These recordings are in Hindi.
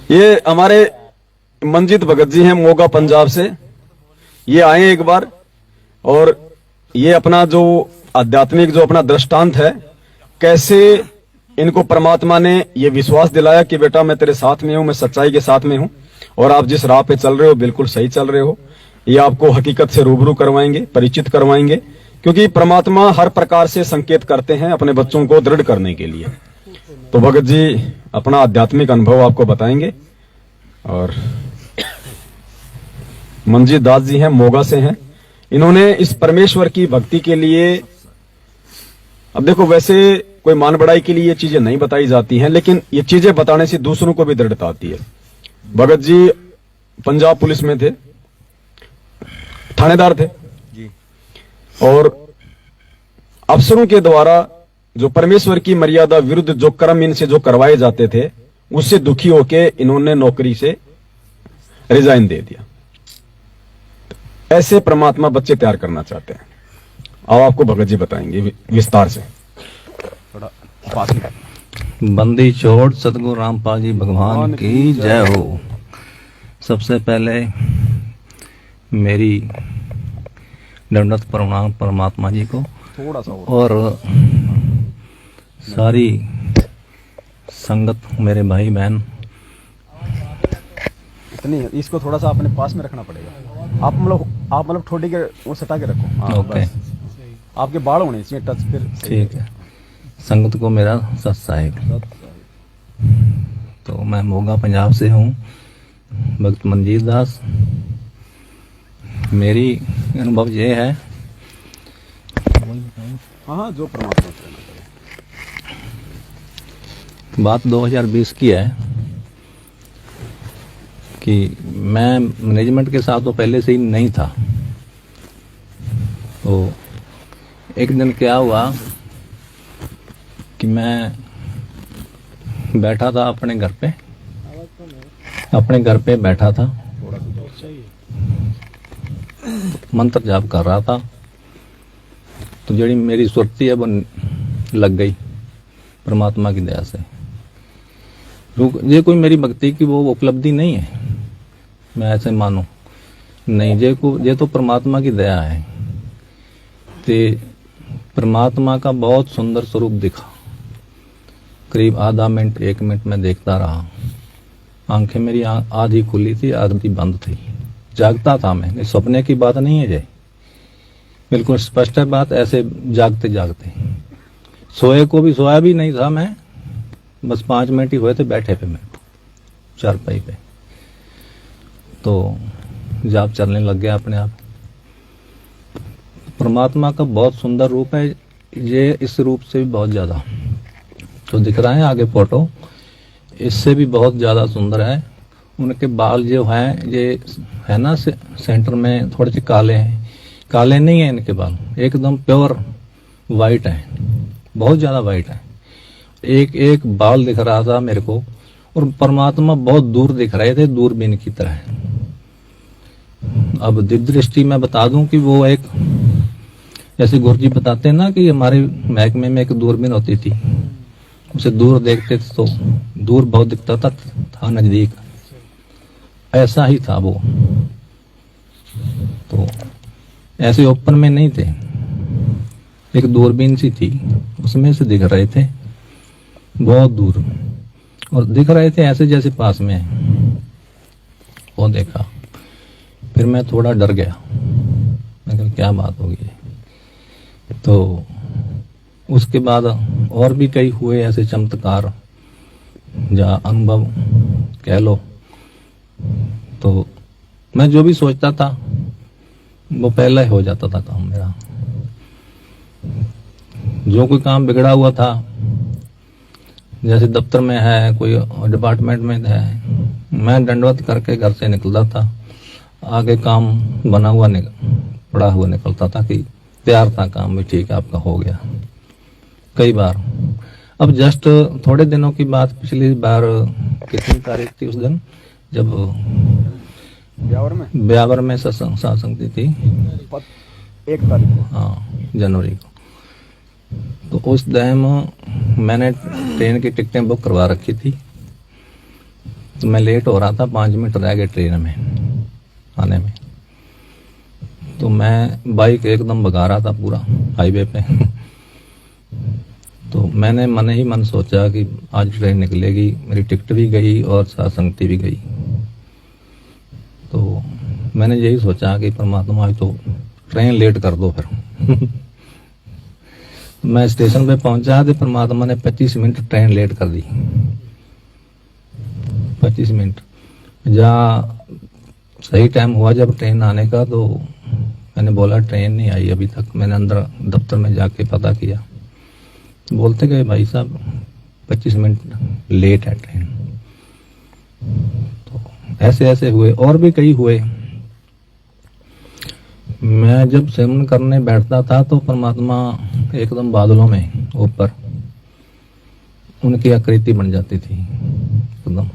ये हमारे मंजीत भगत जी हैं मोगा पंजाब से। ये आए एक बार और ये अपना जो आध्यात्मिक जो अपना दृष्टांत है, कैसे इनको परमात्मा ने ये विश्वास दिलाया कि बेटा मैं तेरे साथ में हूं, मैं सच्चाई के साथ में हूं और आप जिस राह पे चल रहे हो बिल्कुल सही चल रहे हो। ये आपको हकीकत से रूबरू करवाएंगे, परिचित करवाएंगे, क्योंकि परमात्मा हर प्रकार से संकेत करते हैं अपने बच्चों को दृढ़ करने के लिए। तो भगत जी अपना आध्यात्मिक अनुभव आपको बताएंगे। और मंजीत दास जी हैं, मोगा से हैं। इन्होंने इस परमेश्वर की भक्ति के लिए, अब देखो वैसे कोई मान बढ़ाई के लिए ये चीजें नहीं बताई जाती हैं, लेकिन ये चीजें बताने से दूसरों को भी दृढ़ता आती है। भगत जी पंजाब पुलिस में थे, थानेदार थे जी, और अफसरों के द्वारा जो परमेश्वर की मर्यादा विरुद्ध जो कर्म इनसे जो करवाए जाते थे, उससे दुखी होके इन्होंने नौकरी से रिजाइन दे दिया। ऐसे परमात्मा बच्चे तैयार करना चाहते हैं। अब आपको भगत जी बताएंगे विस्तार से। थोड़ा पास में। बंदी छोड़ सतगुरु रामपाल जी भगवान की जय हो। सबसे पहले मेरी दंडवत प्रणाम परमात्मा जी को, थोड़ा सा और सारी संगत मेरे भाई बहन। इतनी इसको थोड़ा सा अपने पास में रखना पड़ेगा। आप मतलब ठोडी के वो सटा के रखो। हाँ, ओके, आपके बाल होने चाहिए टच, फिर ठीक है। संगत को मेरा सत साहिब। तो मैं मोगा पंजाब से हूँ, भक्त मंजीत दास। मेरी अनुभव ये है, हाँ जो परमात्मा बात 2020 की है कि मैं मैनेजमेंट के साथ तो पहले से ही नहीं था। तो एक दिन क्या हुआ कि मैं बैठा था अपने घर पे बैठा था, मंत्र जाप कर रहा था। तो जड़ी मेरी सुरती है वो लग गई परमात्मा की दया से। ये कोई मेरी भक्ति की वो उपलब्धि नहीं है, मैं ऐसे मानूं नहीं। ये तो परमात्मा की दया है। ते परमात्मा का बहुत सुंदर स्वरूप दिखा। करीब आधा मिनट 1 मिनट में देखता रहा। आंखें मेरी आधी खुली थी, आधी बंद थी। जागता था मैं, सपने की बात नहीं है ये, बिल्कुल स्पष्ट है बात। ऐसे जागते जागते सोया भी नहीं था मैं, बस 5 मिनट ही हुए थे बैठे पे मैं चारपाई पे। तो जाप चलने लग गया अपने आप। परमात्मा का बहुत सुंदर रूप है ये, इस रूप से भी बहुत ज्यादा तो दिख रहा है आगे फोटो, इससे भी बहुत ज्यादा सुंदर है। उनके बाल जो हैं ये है ना सेंटर में थोड़े से काले हैं, काले नहीं है इनके बाल, एकदम प्योर वाइट है, बहुत ज्यादा वाइट है। एक एक बाल दिख रहा था मेरे को, और परमात्मा बहुत दूर दिख रहे थे, दूरबीन की तरह। अब दिव्य दृष्टि में बता दूं कि वो एक, जैसे गुरुजी बताते हैं ना कि हमारे महकमे में एक दूरबीन होती थी, उसे दूर देखते थे तो दूर बहुत दिखता था नजदीक, ऐसा ही था वो। तो ऐसे ओपन में नहीं थे, एक दूरबीन सी थी, उसमें से दिख रहे थे बहुत दूर, और दिख रहे थे ऐसे जैसे पास में है। वो देखा, फिर मैं थोड़ा डर गया, मैं कहा क्या बात होगी। तो उसके बाद और भी कई हुए ऐसे चमत्कार या अनुभव कह लो। तो मैं जो भी सोचता था वो पहले हो जाता था काम मेरा। जो कोई काम बिगड़ा हुआ था, जैसे दफ्तर में है, कोई डिपार्टमेंट में है, मैं दंडवत करके घर से निकलता था, आगे काम बना हुआ पड़ा हुआ निकलता था कि तैयार था काम भी, ठीक है आपका हो गया कई बार। अब जस्ट थोड़े दिनों की बात, पिछली बार कितनी तारीख थी उस दिन जब ब्यावर में सत्संग थी 1 तारीख को, हाँ जनवरी को। तो उस टाइम मैंने ट्रेन की टिकटें बुक करवा रखी थी। तो मैं लेट हो रहा था, 5 मिनट रह गए ट्रेन में आने में। तो मैं बाइक एकदम भगा रहा था पूरा हाईवे पे। तो मैंने मन ही मन सोचा कि आज ट्रेन निकलेगी, मेरी टिकट भी गई और साथ संगति भी गई। तो मैंने यही सोचा कि परमात्मा आज तो ट्रेन लेट कर दो फिर। मैं स्टेशन पे पहुंचा तो परमात्मा ने 25 मिनट ट्रेन लेट कर दी। 25 मिनट जहाँ सही टाइम हुआ जब ट्रेन आने का, तो मैंने बोला ट्रेन नहीं आई अभी तक। मैंने अंदर दफ्तर में जाके पता किया, बोलते गए भाई साहब 25 मिनट लेट है ट्रेन। तो ऐसे ऐसे हुए और भी कई हुए। मैं जब सिमरन करने बैठता था तो परमात्मा एकदम बादलों में ऊपर उनकी आकृति बन जाती थी एकदम।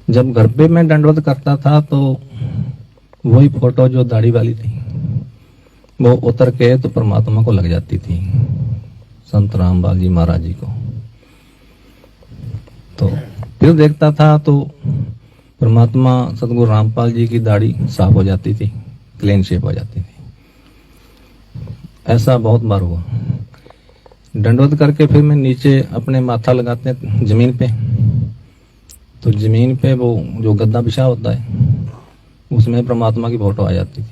जब घर पे मैं दंडवत करता था तो वही फोटो जो दाढ़ी वाली थी वो उतर के तो परमात्मा को लग जाती थी, संत रामपाल जी महाराज जी को। तो फिर देखता था तो परमात्मा सतगुरु रामपाल जी की दाढ़ी साफ हो जाती थी, क्लीन शेप हो जाती थी। ऐसा बहुत बार हुआ। दंडवत करके फिर मैं नीचे अपने माथा लगाते जमीन पे, तो जमीन पे वो जो गद्दा बिछा होता है उसमें परमात्मा की फोटो आ जाती थी।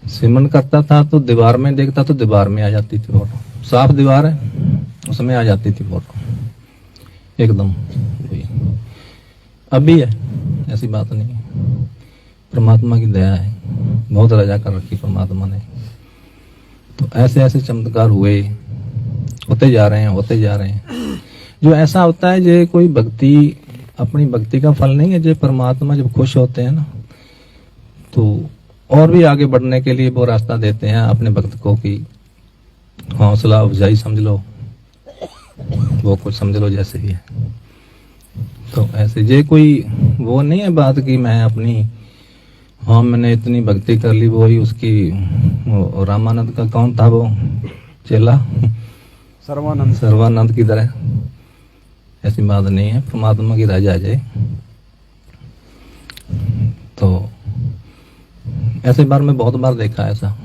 सिमरन करता था तो दीवार में देखता तो दीवार में आ जाती थी फोटो, साफ दीवार है उसमें आ जाती थी फोटो एकदम वही। अभी है, ऐसी बात नहीं है, परमात्मा की दया है, बहुत रजा कर रखी परमात्मा ने। तो ऐसे ऐसे चमत्कार हुए, होते जा रहे हैं। जो ऐसा होता है जो कोई भक्ति अपनी भक्ति का फल नहीं है। जो परमात्मा जब खुश होते हैं ना तो और भी आगे बढ़ने के लिए वो रास्ता देते हैं अपने भक्त को कि हौसला अफजाई समझ लो, वो कुछ समझ लो जैसे भी है। तो ऐसे ये कोई वो नहीं है बात कि मैं अपनी मैंने इतनी भक्ति कर ली, वो ही उसकी रामानंद का कौन था वो चेला, सर्वानंद की तरह। ऐसी बात नहीं है, परमात्मा की राज आ जाए। तो ऐसे बार मैं बहुत बार देखा ऐसा,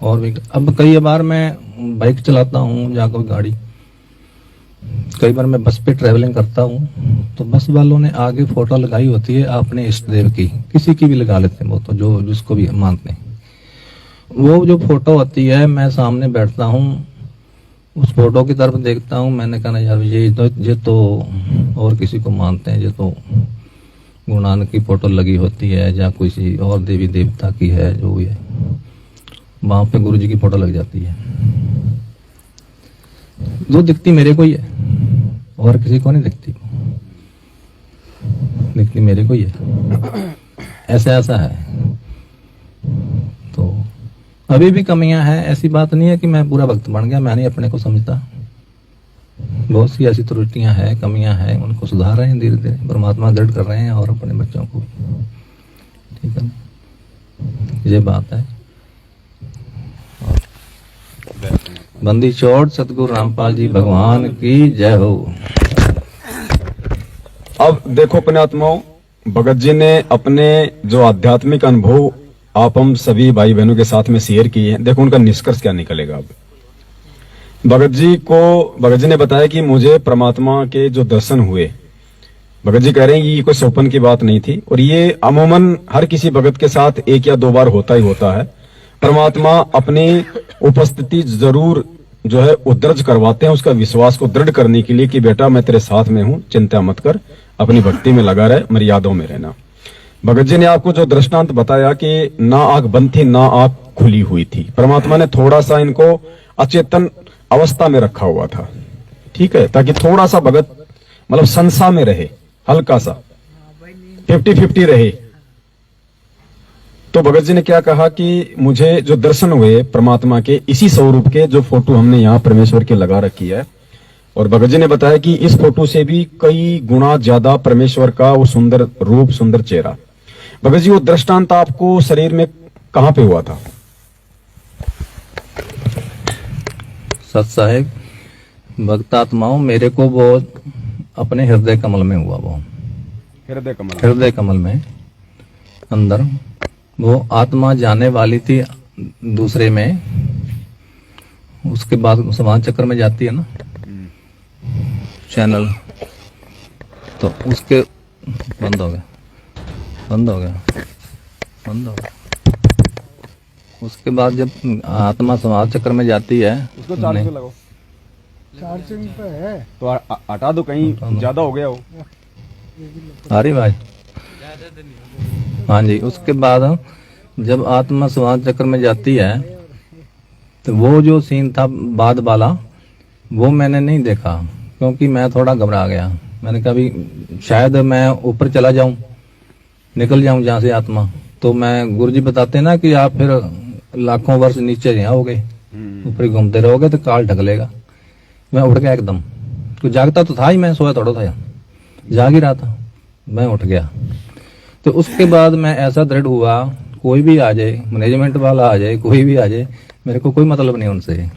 और भी अब कई बार मैं बाइक चलाता हूँ या कोई गाड़ी, कई बार मैं बस पे ट्रेवलिंग करता हूँ तो बस वालों ने आगे फोटो लगाई होती है अपने इष्ट देव की, किसी की भी लगा लेते हैं वो तो, जो जिसको भी मानते हैं। वो जो फोटो होती है मैं सामने बैठता हूँ, उस फोटो की तरफ देखता हूँ, मैंने कहा यार ये तो और किसी को मानते हैं, ये तो गुरु नानक की फोटो लगी होती है या किसी और देवी देवता की है, जो भी है वहां पे गुरु जी की फोटो लग जाती है। जो दिखती मेरे को ही है और किसी को नहीं दिखती मेरे को ही है। ऐसा है। तो अभी भी कमियां हैं, ऐसी बात नहीं है कि मैं पूरा भक्त बन गया, मैं नहीं अपने को समझता। बहुत सी ऐसी त्रुटियां हैं, कमियां हैं, उनको सुधार रहे हैं धीरे धीरे, परमात्मा दृढ़ कर रहे हैं और अपने बच्चों को भी। ठीक है, ये बात है। बंदी छोड़ सतगुरु रामपाल जी भगवान की जय हो। अब देखो पुण्यात्माओं, भगत जी ने अपने जो आध्यात्मिक अनुभव आप हम सभी भाई बहनों के साथ में शेयर किए हैं। देखो उनका निष्कर्ष क्या निकलेगा। अब भगत जी ने बताया कि मुझे परमात्मा के जो दर्शन हुए, भगत जी कह रहे हैं कि ये कोई सौपन की बात नहीं थी, और ये अमूमन हर किसी भगत के साथ 1 या 2 बार होता ही होता है। परमात्मा अपनी उपस्थिति जरूर जो है उद्दर्ज करवाते हैं, उसका विश्वास को दृढ़ करने के लिए कि बेटा मैं तेरे साथ में हूं, चिंता मत कर, अपनी भक्ति में लगा रहे, मर्यादाओं में रहना। भगत जी ने आपको जो दृष्टांत बताया कि ना आंख बंद थी ना आंख खुली हुई थी, परमात्मा ने थोड़ा सा इनको अचेतन अवस्था में रखा हुआ था, ठीक है, ताकि थोड़ा सा भगत मतलब संसा में रहे, हल्का सा 50-50 रहे। तो भगत जी ने क्या कहा कि मुझे जो दर्शन हुए परमात्मा के, इसी स्वरूप के जो फोटो हमने यहाँ परमेश्वर के लगा रखी है, और भगत जी ने बताया कि इस फोटो से भी कई गुना ज्यादा परमेश्वर का वो सुंदर रूप, सुंदर चेहरा। भगत जी वो दृष्टांत आपको शरीर में कहां पे हुआ था? सत साहेब भक्तात्माओं, मेरे को बहुत अपने हृदय कमल में हुआ वो, हृदय कमल में अंदर वो आत्मा जाने वाली थी दूसरे में, उसके बाद समान चक्र में जाती है ना चैनल, तो उसके बंद हो गया उसके बाद जब आत्मा समाज चक्र में जाती है, उसको चार्ज पे लगाओ, चार्जिंग पे है तो हटा दो, कहीं ज्यादा हो गया हो। आ रही भाई? हाँ जी। उसके बाद जब आत्मा समाज चक्र में जाती है तो वो जो सीन था बाद वाला वो मैंने नहीं देखा, क्योंकि मैं थोड़ा घबरा गया। मैंने कहा भी शायद मैं ऊपर चला जाऊं, निकल जाऊं जहां से आत्मा, तो मैं गुरुजी बताते ना कि आप फिर लाखों वर्ष नीचे जाओगे, ऊपर घूमते रहोगे तो काल ढक लेगा। मैं उठ गया एकदम, तो जागता तो था ही, मैं सोया थोड़ा था, जाग ही रहा था, मैं उठ गया। तो उसके बाद मैं ऐसा दृढ़ हुआ, कोई भी आ जाए, मैनेजमेंट वाला आ जाए, कोई भी आ जाए, मेरे को कोई मतलब नहीं उनसे,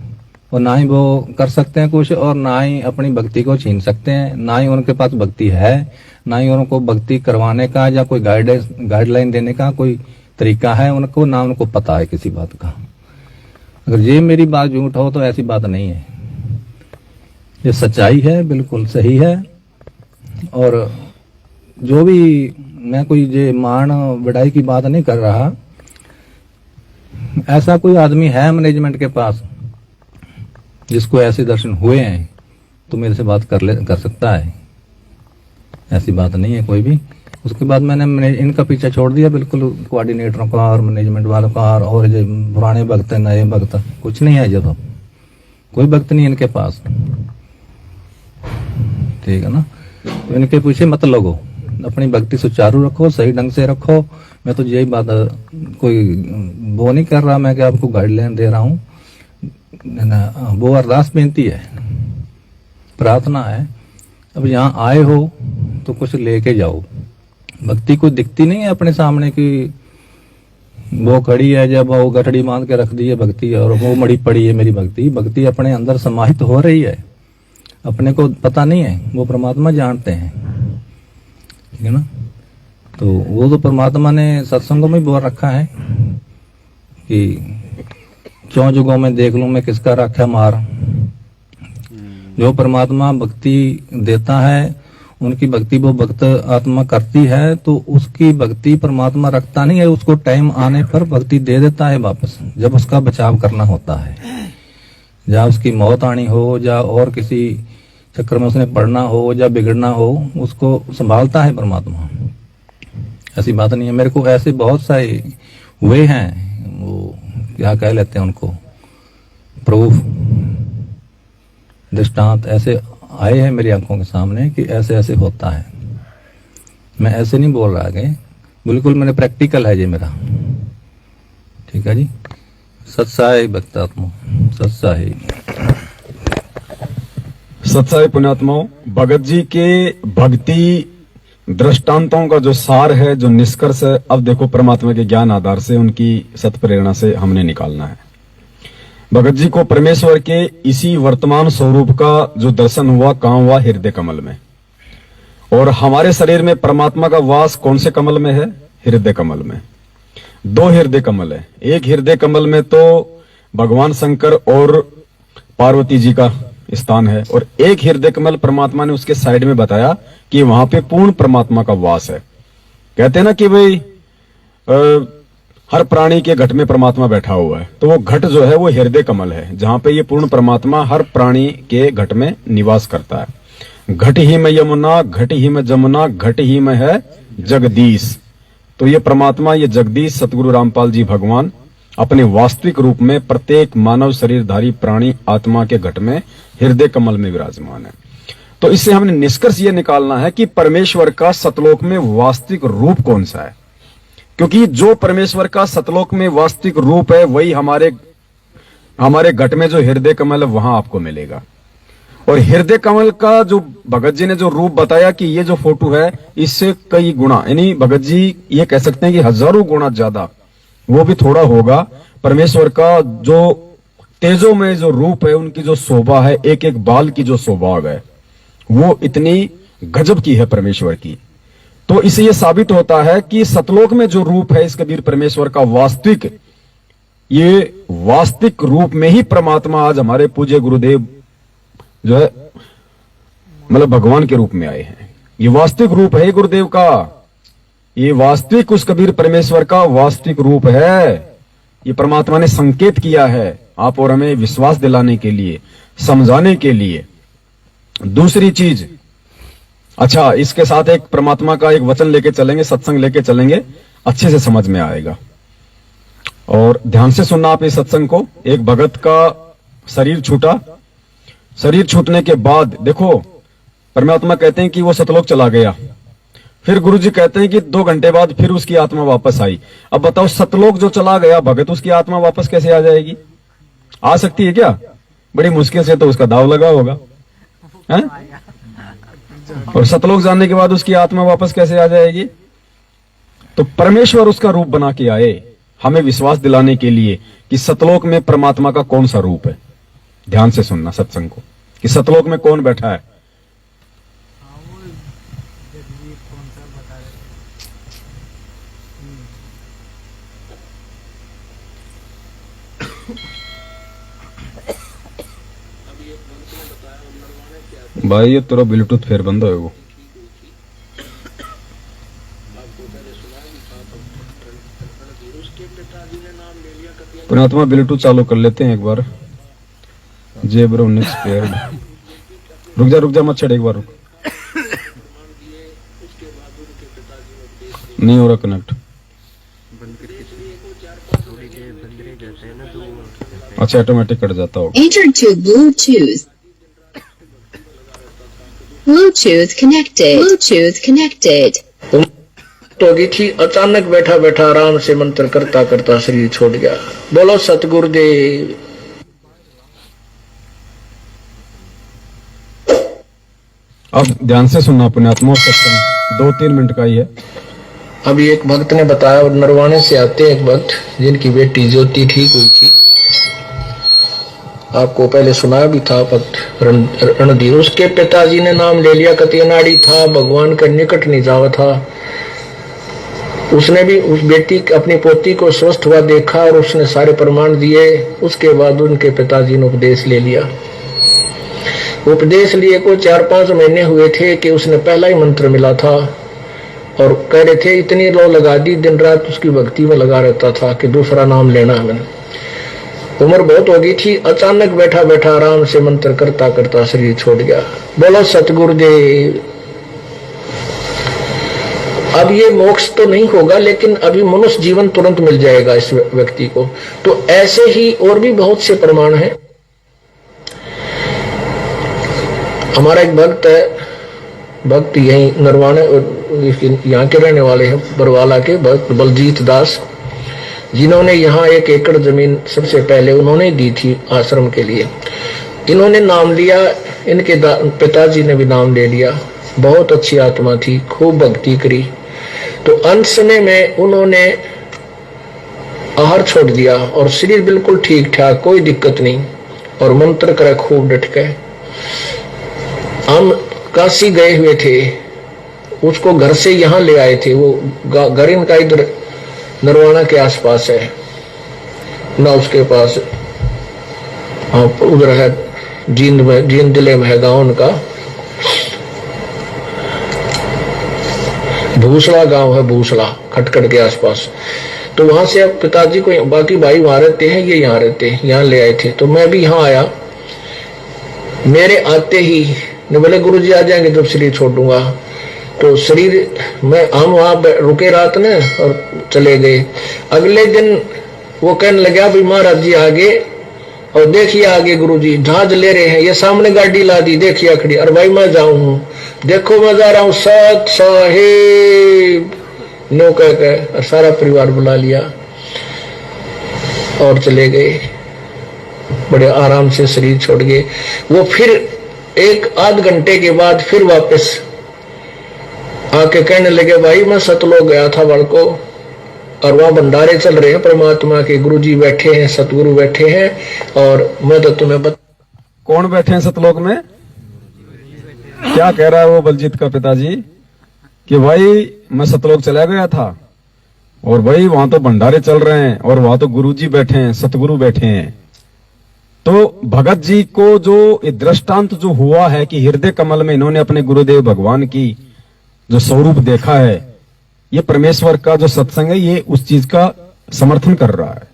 और ना ही वो कर सकते हैं कुछ, और ना ही अपनी भक्ति को छीन सकते हैं, ना ही उनके पास भक्ति है, ना ही उनको भक्ति करवाने का या कोई गाइडलाइन देने का कोई तरीका है उनको, ना उनको पता है किसी बात का। अगर ये मेरी बात झूठ हो तो ऐसी बात नहीं है, ये सच्चाई है, बिल्कुल सही है। और जो भी, मैं कोई ये मान बढ़ाई की बात नहीं कर रहा, ऐसा कोई आदमी है मैनेजमेंट के पास जिसको ऐसे दर्शन हुए हैं तो मेरे से बात कर सकता है, ऐसी बात नहीं है कोई भी। उसके बाद मैंने इनका पीछा छोड़ दिया बिल्कुल, कोऑर्डिनेटरों का और मैनेजमेंट वालों का, और जो पुराने भक्त है, नए भक्त, कुछ नहीं है, जब कोई भक्त नहीं इनके पास, ठीक है ना। तो इनके पीछे मत लगो, अपनी भक्ति सुचारू रखो, सही ढंग से रखो। मैं तो यही बात, कोई वो नहीं कर रहा मैं कि आपको गाइडलाइन दे रहा हूँ, वो अरदास बेनती है, प्रार्थना है। अब यहाँ आए हो तो कुछ लेके जाओ। भक्ति को दिखती नहीं है अपने सामने कि वो खड़ी है, जब वो गठड़ी बांध के रख दी है भक्ति और वो मड़ी पड़ी है मेरी भक्ति। भक्ति अपने अंदर समाहित हो रही है, अपने को पता नहीं है, वो परमात्मा जानते हैं, ठीक है ना। तो वो तो परमात्मा ने सत्संगों में बोल रखा है कि क्यों जुगों में देख लूं मैं किसका राख्या मार। जो परमात्मा भक्ति देता है, उनकी भक्ति वो भक्त आत्मा करती है, तो उसकी भक्ति परमात्मा रखता नहीं है, उसको टाइम आने पर भक्ति दे देता है वापस, जब उसका बचाव करना होता है, जहाँ उसकी मौत आनी हो, या और किसी चक्कर में उसने पढ़ना हो या बिगड़ना हो, उसको संभालता है परमात्मा। ऐसी बात नहीं है। मेरे को ऐसे बहुत सारे हुए हैं, वो क्या कह लेते हैं उनको, प्रूफ, दृष्टांत ऐसे आए हैं मेरी आंखों के सामने कि ऐसे ऐसे होता है। मैं ऐसे नहीं बोल रहा कि बिल्कुल, मैंने प्रैक्टिकल है ये मेरा, ठीक है जी। सत्साई भक्तात्मा, सत्साई सत्साई पुण्यात्माओं, भगत जी के भक्ति दृष्टांतों का जो सार है, जो निष्कर्ष है, अब देखो परमात्मा के ज्ञान आधार से, उनकी सत प्रेरणा से हमने निकालना है। भगत जी को परमेश्वर के इसी वर्तमान स्वरूप का जो दर्शन हुआ, कहां हुआ? हृदय कमल में। और हमारे शरीर में परमात्मा का वास कौन से कमल में है? हृदय कमल में। दो हृदय कमल है, एक हृदय कमल में तो भगवान शंकर और पार्वती जी का स्थान है, और एक हृदय कमल परमात्मा ने उसके साइड में बताया कि वहां पे पूर्ण परमात्मा का वास है। कहते हैं ना कि भाई हर प्राणी के घट में परमात्मा बैठा हुआ है, तो वो घट जो है वो हृदय कमल है, जहां पे ये पूर्ण परमात्मा हर प्राणी के घट में निवास करता है। घट ही में यमुना, घट ही में जमुना, घट ही में है जगदीश। तो ये परमात्मा, ये जगदीश सतगुरु रामपाल जी भगवान अपने वास्तविक रूप में प्रत्येक मानव शरीरधारी प्राणी आत्मा के घट में हृदय कमल में विराजमान है। तो इससे हमने निष्कर्ष ये निकालना है कि परमेश्वर का सतलोक में वास्तविक रूप कौन सा है, क्योंकि जो परमेश्वर का सतलोक में वास्तविक रूप है वही हमारे घट में जो हृदय कमल है वहां आपको मिलेगा। और हृदय कमल का जो भगत जी ने जो रूप बताया कि ये जो फोटो है, इससे कई गुना, यानी भगत जी ये कह सकते हैं कि हजारों गुना ज्यादा, वो भी थोड़ा होगा, परमेश्वर का जो तेजो में जो रूप है, उनकी जो शोभा है, एक एक बाल की जो शोभा है, वो इतनी गजब की है परमेश्वर की। तो इससे यह साबित होता है कि सतलोक में जो रूप है इस कबीर परमेश्वर का वास्तविक, ये वास्तविक रूप में ही परमात्मा आज हमारे पूज्य गुरुदेव जो है मतलब भगवान के रूप में आए हैं। ये वास्तविक रूप है गुरुदेव का, ये वास्तविक उस कबीर परमेश्वर का वास्तविक रूप है। ये परमात्मा ने संकेत किया है आप और हमें विश्वास दिलाने के लिए, समझाने के लिए। दूसरी चीज, अच्छा इसके साथ एक परमात्मा का एक वचन लेके चलेंगे, सत्संग लेके चलेंगे, अच्छे से समझ में आएगा। और ध्यान से सुनना आप इस सत्संग को। एक भगत का शरीर छूटा, शरीर छूटने के बाद देखो परमात्मा कहते हैं कि वो सतलोक चला गया। फिर गुरुजी कहते हैं कि 2 घंटे बाद फिर उसकी आत्मा वापस आई। अब बताओ सतलोक जो चला गया भगत, उसकी आत्मा वापस कैसे आ जाएगी? आ सकती है क्या? बड़ी मुश्किल से तो उसका दाव लगा होगा है? और सतलोक जाने के बाद उसकी आत्मा वापस कैसे आ जाएगी? तो परमेश्वर उसका रूप बना के आए हमें विश्वास दिलाने के लिए कि सतलोक में परमात्मा का कौन सा रूप है। ध्यान से सुनना सत्संग को कि सतलोक में कौन बैठा है। भाई ये तेरा ब्लूटूथ फिर बंद है वो। परमात्मा ब्लूटूथ चालू कर लेते हैं एक बार। जेब्रो नेक्स्ट पेयर। रुक जा मत छेड़, एक बार रुक। नहीं हो रहा कनेक्ट। अच्छा ऑटोमेटिक कट जाता होगा। Entered to Bluetooth. Bluetooth connected. Bluetooth connected. तो गई थी, अचानक बैठा बैठा आराम से मंत्र करता करता शरीर छोड़ गया। बोलो सतगुरुदेव। अब ध्यान से सुनना पुण्यात्मा, सत्संग 2-3 मिनट का ही है। अभी एक भक्त ने बताया, और नरवाने से आते एक भक्त जिनकी बेटी ज्योति ठीक हुई थी, आपको पहले सुनाया भी था भक्त रणधीर। उसके पिताजी ने नाम ले लिया, कतियनाड़ी था, भगवान के निकट नहीं जावा था। उसने भी उस बेटी अपनी पोती को स्वस्थ हुआ देखा और उसने सारे प्रमाण दिए। उसके बाद उनके पिताजी ने उपदेश ले लिया। उपदेश लिए को 4-5 महीने हुए थे कि उसने पहला ही मंत्र मिला था और कह रहे थे इतनी लो लगा दी, दिन रात उसकी भक्ति में लगा रहता था कि दूसरा नाम लेना है मैंने। उम्र बहुत हो गई थी, अचानक बैठा बैठा आराम से मंत्र करता करता शरीर छोड़ गया। बोलो सतगुरुदेव। अब ये मोक्ष तो नहीं होगा, लेकिन अभी मनुष्य जीवन तुरंत मिल जाएगा इस व्यक्ति को। तो ऐसे ही और भी बहुत से प्रमाण हैं। हमारा एक भक्त है, भक्त यही नरवाने यहाँ के रहने वाले हैं, बरवाला के भक्त बलजीत दास, जिन्होंने यहाँ 1 एकड़ जमीन सबसे पहले उन्होंने दी थी आश्रम के लिए। इन्होंने नाम लिया, इनके पिताजी ने भी नाम ले लिया। बहुत अच्छी आत्मा थी, खूब भक्ति करी। तो अंत समय में उन्होंने आहार छोड़ दिया और शरीर बिल्कुल ठीक ठाक, कोई दिक्कत नहीं, और मंत्र करे खूब डट के। हम काशी गए हुए थे, उसको घर से यहाँ ले आए थे। वो घर इनका इधर नरवाना के आसपास है ना, उसके पास उधर है जींद में, जींद जिले में है गाँव उनका, भूसला गांव है, भूसला खटखट के आसपास। तो वहां से अब पिताजी को, बाकी भाई वहां रहते हैं, ये यहाँ रहते हैं, यहाँ ले आए थे। तो मैं भी यहाँ आया। मेरे आते ही ने बोले गुरुजी आ जाएंगे जब शरीर छोड़ूंगा। तो शरीर में हम वहां रुके रात ने और चले गए। अगले दिन वो कहने लगा भाई महाराज जी आगे, और देखिए आगे गुरुजी जहाज ले रहे हैं, ये सामने गाड़ी ला दी, देखिए खड़ी। और भाई मैं जाऊं हूं, देखो मैं जा रहा हूं, सत साहेब नो कह के, और सारा परिवार बुला लिया और चले गए। बड़े आराम से शरीर छोड़ गए। वो फिर 1-8 घंटे के बाद फिर वापस आके कहने लगे भाई मैं सतलोक गया था बल को, और वहां भंडारे चल रहे हैं परमात्मा के, गुरुजी बैठे हैं, सतगुरु बैठे हैं, और मैं तो तुम्हें कौन बैठे हैं सतलोक में? क्या कह रहा है वो बलजीत का पिताजी कि भाई मैं सतलोक चला गया था और भाई वहां तो भंडारे चल रहे हैं और वहां तो गुरुजी बैठे हैं, सतगुरु बैठे हैं। तो भगत जी को जो ये दृष्टांत जो हुआ है कि हृदय कमल में इन्होंने अपने गुरुदेव भगवान की जो स्वरूप देखा है, ये परमेश्वर का जो सत्संग है ये उस चीज का समर्थन कर रहा है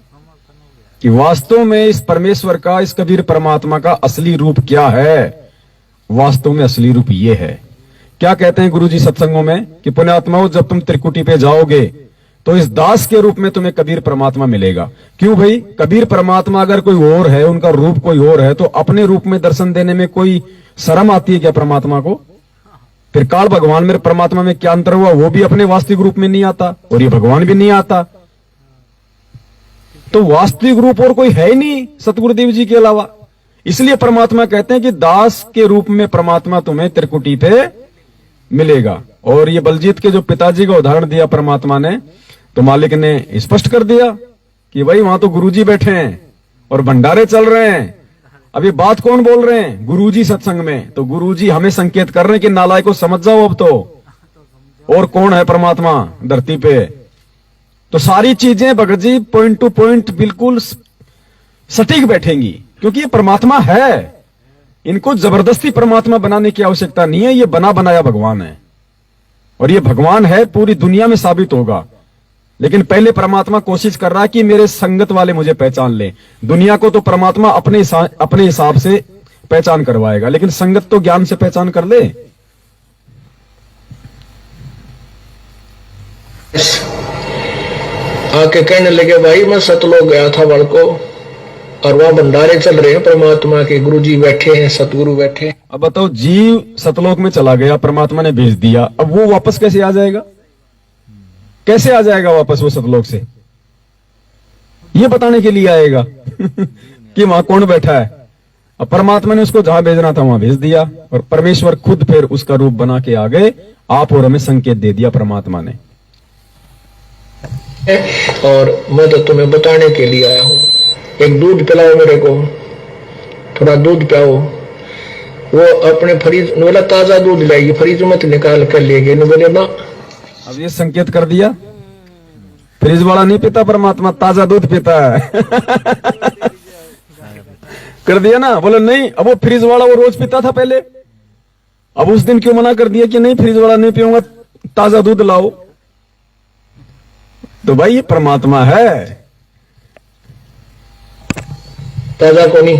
कि वास्तव में इस परमेश्वर का, इस कबीर परमात्मा का असली रूप क्या है। वास्तव में असली रूप ये है। क्या कहते हैं गुरुजी सत्संगों में कि पुण्यात्माओं, जब तुम त्रिकुटी पे जाओगे तो इस दास के रूप में तुम्हें कबीर परमात्मा मिलेगा। क्यों भाई? कबीर परमात्मा अगर कोई और है, उनका रूप कोई और है, तो अपने रूप में दर्शन देने में कोई शर्म आती है क्या परमात्मा को? फिर काल भगवान में परमात्मा में क्या अंतर हुआ? वो भी अपने वास्तविक रूप में नहीं आता और ये भगवान भी नहीं आता। तो वास्तविक रूप और कोई है ही नहीं सतगुरुदेव जी के अलावा। इसलिए परमात्मा कहते हैं कि दास के रूप में परमात्मा तुम्हें त्रिकुटी पे मिलेगा। और ये बलजीत के जो पिताजी का उदाहरण दिया परमात्मा ने, तो मालिक ने स्पष्ट कर दिया कि भाई वहां तो गुरुजी बैठे हैं और भंडारे चल रहे हैं। अब ये बात कौन बोल रहे हैं? गुरुजी सत्संग में। तो गुरुजी हमें संकेत कर रहे हैं कि नालायक को समझ जाओ अब तो, और कौन है परमात्मा धरती पे। तो सारी चीजें Bhagat ji point two point बिल्कुल सटीक बैठेंगी, क्योंकि ये परमात्मा है। इनको जबरदस्ती परमात्मा बनाने की आवश्यकता नहीं है। ये बना बनाया भगवान है और ये भगवान है, पूरी दुनिया में साबित होगा। लेकिन पहले परमात्मा कोशिश कर रहा है कि मेरे संगत वाले मुझे पहचान ले। दुनिया को तो परमात्मा अपने हिसाब से पहचान करवाएगा, लेकिन संगत तो ज्ञान से पहचान कर ले। आके कहने लगे भाई मैं सतलोक गया था वड़ को, और वहां भंडारे चल रहे हैं परमात्मा के, गुरुजी बैठे हैं, सतगुरु बैठे हैं। अब बताओ, जीव सतलोक में चला गया, परमात्मा ने भेज दिया, अब वो वापस कैसे आ जाएगा? कैसे आ जाएगा वापस वो सतलोक से? ये बताने के लिए आएगा कि वहां कौन बैठा है। अब परमात्मा ने उसको जहां भेजना था वहां भेज दिया, और परमेश्वर खुद फिर उसका रूप बना के आ गए। आप और हमें संकेत दे दिया परमात्मा ने। और मैं तो तुम्हें बताने के लिए आया हूं, एक दूध पिलाओ मेरे को, थोड़ा दूध पिलाओ। वो अपने फ्रिज बोला ताजा दूध लाइए, फ्रिज में तो निकाल कर ले गए। बोले ना, अब ये संकेत कर दिया, फ्रिज वाला नहीं पीता परमात्मा, ताजा दूध पीता है कर दिया ना। बोले नहीं, अब वो फ्रिज वाला वो रोज पीता था पहले, अब उस दिन क्यों मना कर दिया कि नहीं फ्रिज वाला नहीं पीऊंगा, ताजा दूध लाओ। तो भाई ये परमात्मा है, ताजा को नहीं।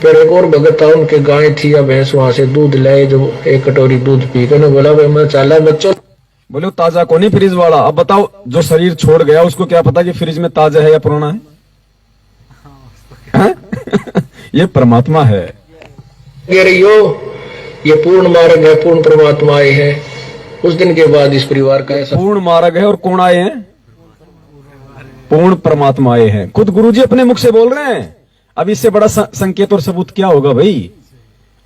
फिर एक और भगत था, उनके गाय थी या भैंस, वहां से दूध लाए, जो एक कटोरी दूध पी कर बोला भाई मैं चला बच्चों। बोले ताजा को नहीं फ्रिज वाला। अब बताओ, जो शरीर छोड़ गया उसको क्या पता कि फ्रिज में ताजा है या पुराना है? ये परमात्मा है। ये पूर्ण मार्ग है, पूर्ण परमात्मा आए हैं। उस दिन के बाद इस परिवार का ऐसा पूर्ण मार्ग है, और कौन आए हैं? पूर्ण परमात्मा आए हैं। खुद गुरुजी अपने मुख से बोल रहे हैं। अब इससे बड़ा संकेत और सबूत क्या होगा भाई?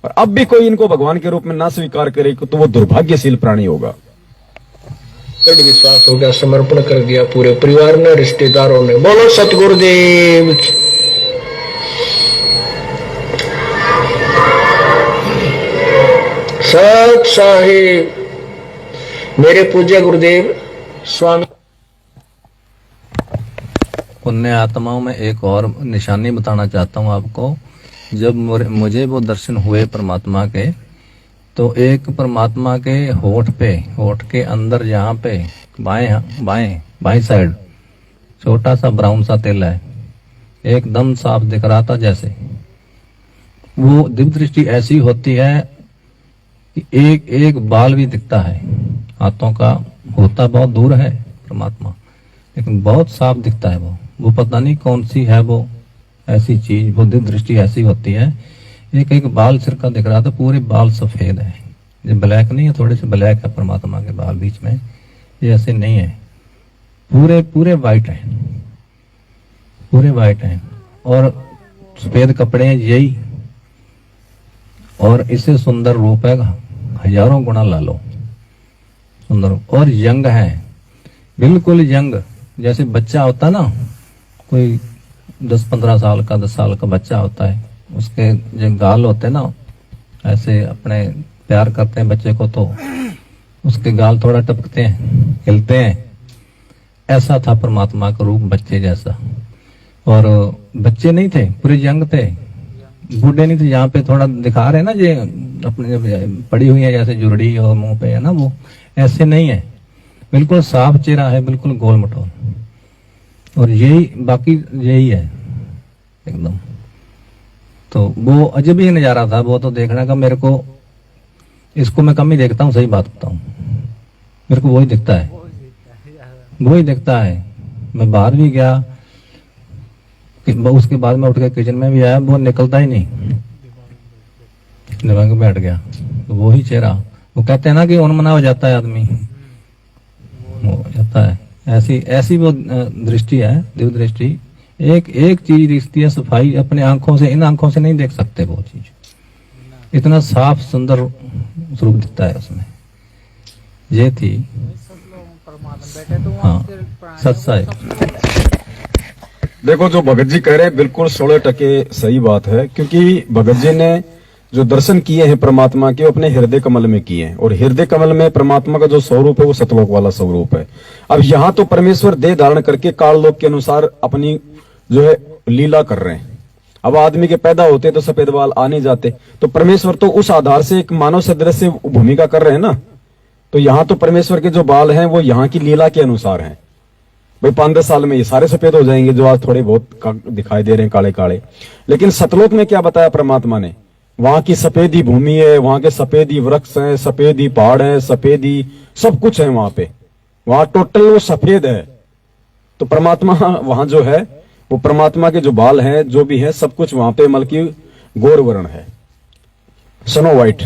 और अब भी कोई इनको भगवान के रूप में ना स्वीकार करे तो वो दुर्भाग्यशील प्राणी होगा। दृढ़ विश्वास हो गया, समर्पण कर दिया पूरे परिवार ने, रिश्तेदारों ने। बोलो सतगुरुदेव की। सत साहिब, मेरे पूज्य गुरुदेव स्वामी। पुण्य आत्माओं में एक और निशानी बताना चाहता हूँ आपको। जब मुझे वो दर्शन हुए परमात्मा के, तो एक परमात्मा के होठ के अंदर यहाँ पे बाएं साइड छोटा सा ब्राउन सा तिल है, एकदम साफ दिख रहा था। जैसे वो दिव्य दृष्टि ऐसी होती है कि एक एक बाल भी दिखता है। हाथों का होता बहुत दूर है परमात्मा, लेकिन बहुत साफ दिखता है। वो पता नहीं कौन सी है वो ऐसी चीज, वो दिव्य दृष्टि ऐसी होती है। एक एक बाल सिर का दिख रहा था, पूरे बाल सफेद है। ये ब्लैक नहीं है, थोड़े से ब्लैक है परमात्मा के बाल बीच में, ये ऐसे नहीं है, पूरे वाइट है, पूरे वाइट है। और सफेद कपड़े हैं यही, और इससे सुंदर रूप है हजारों गुना ला लो सुंदर। और यंग है, बिल्कुल यंग, जैसे बच्चा होता ना, कोई 10-15 साल का 10 साल का बच्चा होता है, उसके जो गाल होते ना ऐसे अपने प्यार करते हैं बच्चे को तो उसके गाल थोड़ा टपकते हैं, हिलते हैं। ऐसा था परमात्मा का रूप, बच्चे जैसा। और बच्चे नहीं थे, पूरे यंग थे, बूढ़े नहीं थे। यहाँ पे थोड़ा दिखा रहे हैं ना, ये अपने पड़ी हुई है जैसे जुरड़ी और मुंह पे है ना, वो ऐसे नहीं है, बिल्कुल साफ चेहरा है, बिल्कुल गोल मटोल। और यही बाकी यही है एकदम। तो वो अजब ही नजारा था वो तो देखने का। मेरे को इसको मैं कम ही देखता हूँ, सही बात बताऊं, मेरे को वही दिखता है, वही दिखता है। मैं बाहर भी गया, उसके बाद में उठ के किचन में भी आया, वो निकलता ही नहीं, दिमाग में बैठ गया। तो वही चेहरा, वो कहते हैं ना कि उन्मना हो जाता है आदमी, हो जाता है। ऐसी वो दृष्टि है, दिव्य दृष्टि। एक एक चीज दिखती है, सफाई अपने आंखों से, इन आंखों से नहीं देख सकते वो चीज। इतना साफ सुंदर स्वरूप दिखता है उसमें। ये थी हाँ सच्चाई। देखो जो भगत जी कह रहे हैं बिल्कुल 16% सही बात है, क्योंकि भगत जी ने जो दर्शन किए हैं परमात्मा के, वो अपने हृदय कमल में किए हैं। और हृदय कमल में परमात्मा का जो स्वरूप है वो सतलोक वाला स्वरूप है। अब यहाँ तो परमेश्वर देह धारण करके काललोक के अनुसार अपनी जो है लीला कर रहे हैं। अब आदमी के पैदा होते तो सफेद बाल आ नहीं जाते, तो परमेश्वर तो उस आधार से एक मानव सदृश से भूमिका कर रहे हैं ना। तो यहाँ तो परमेश्वर के जो बाल हैं वो यहाँ की लीला के अनुसार हैं। भाई 5-10 साल में ये सारे सफेद हो जाएंगे जो आज थोड़े बहुत दिखाई दे रहे हैं काले काले। लेकिन सतलोक में क्या बताया परमात्मा ने, वहां की सफेद ही भूमि है, वहां के सफेद ही वृक्ष हैं, सफेद ही पहाड़ है, सफेद ही सब कुछ है वहां पे, वहां टोटल वो सफेद है। तो परमात्मा वहां जो है वो परमात्मा के जो बाल हैं जो भी है सब कुछ वहां पे मल की गौर वर्ण है, स्नो व्हाइट।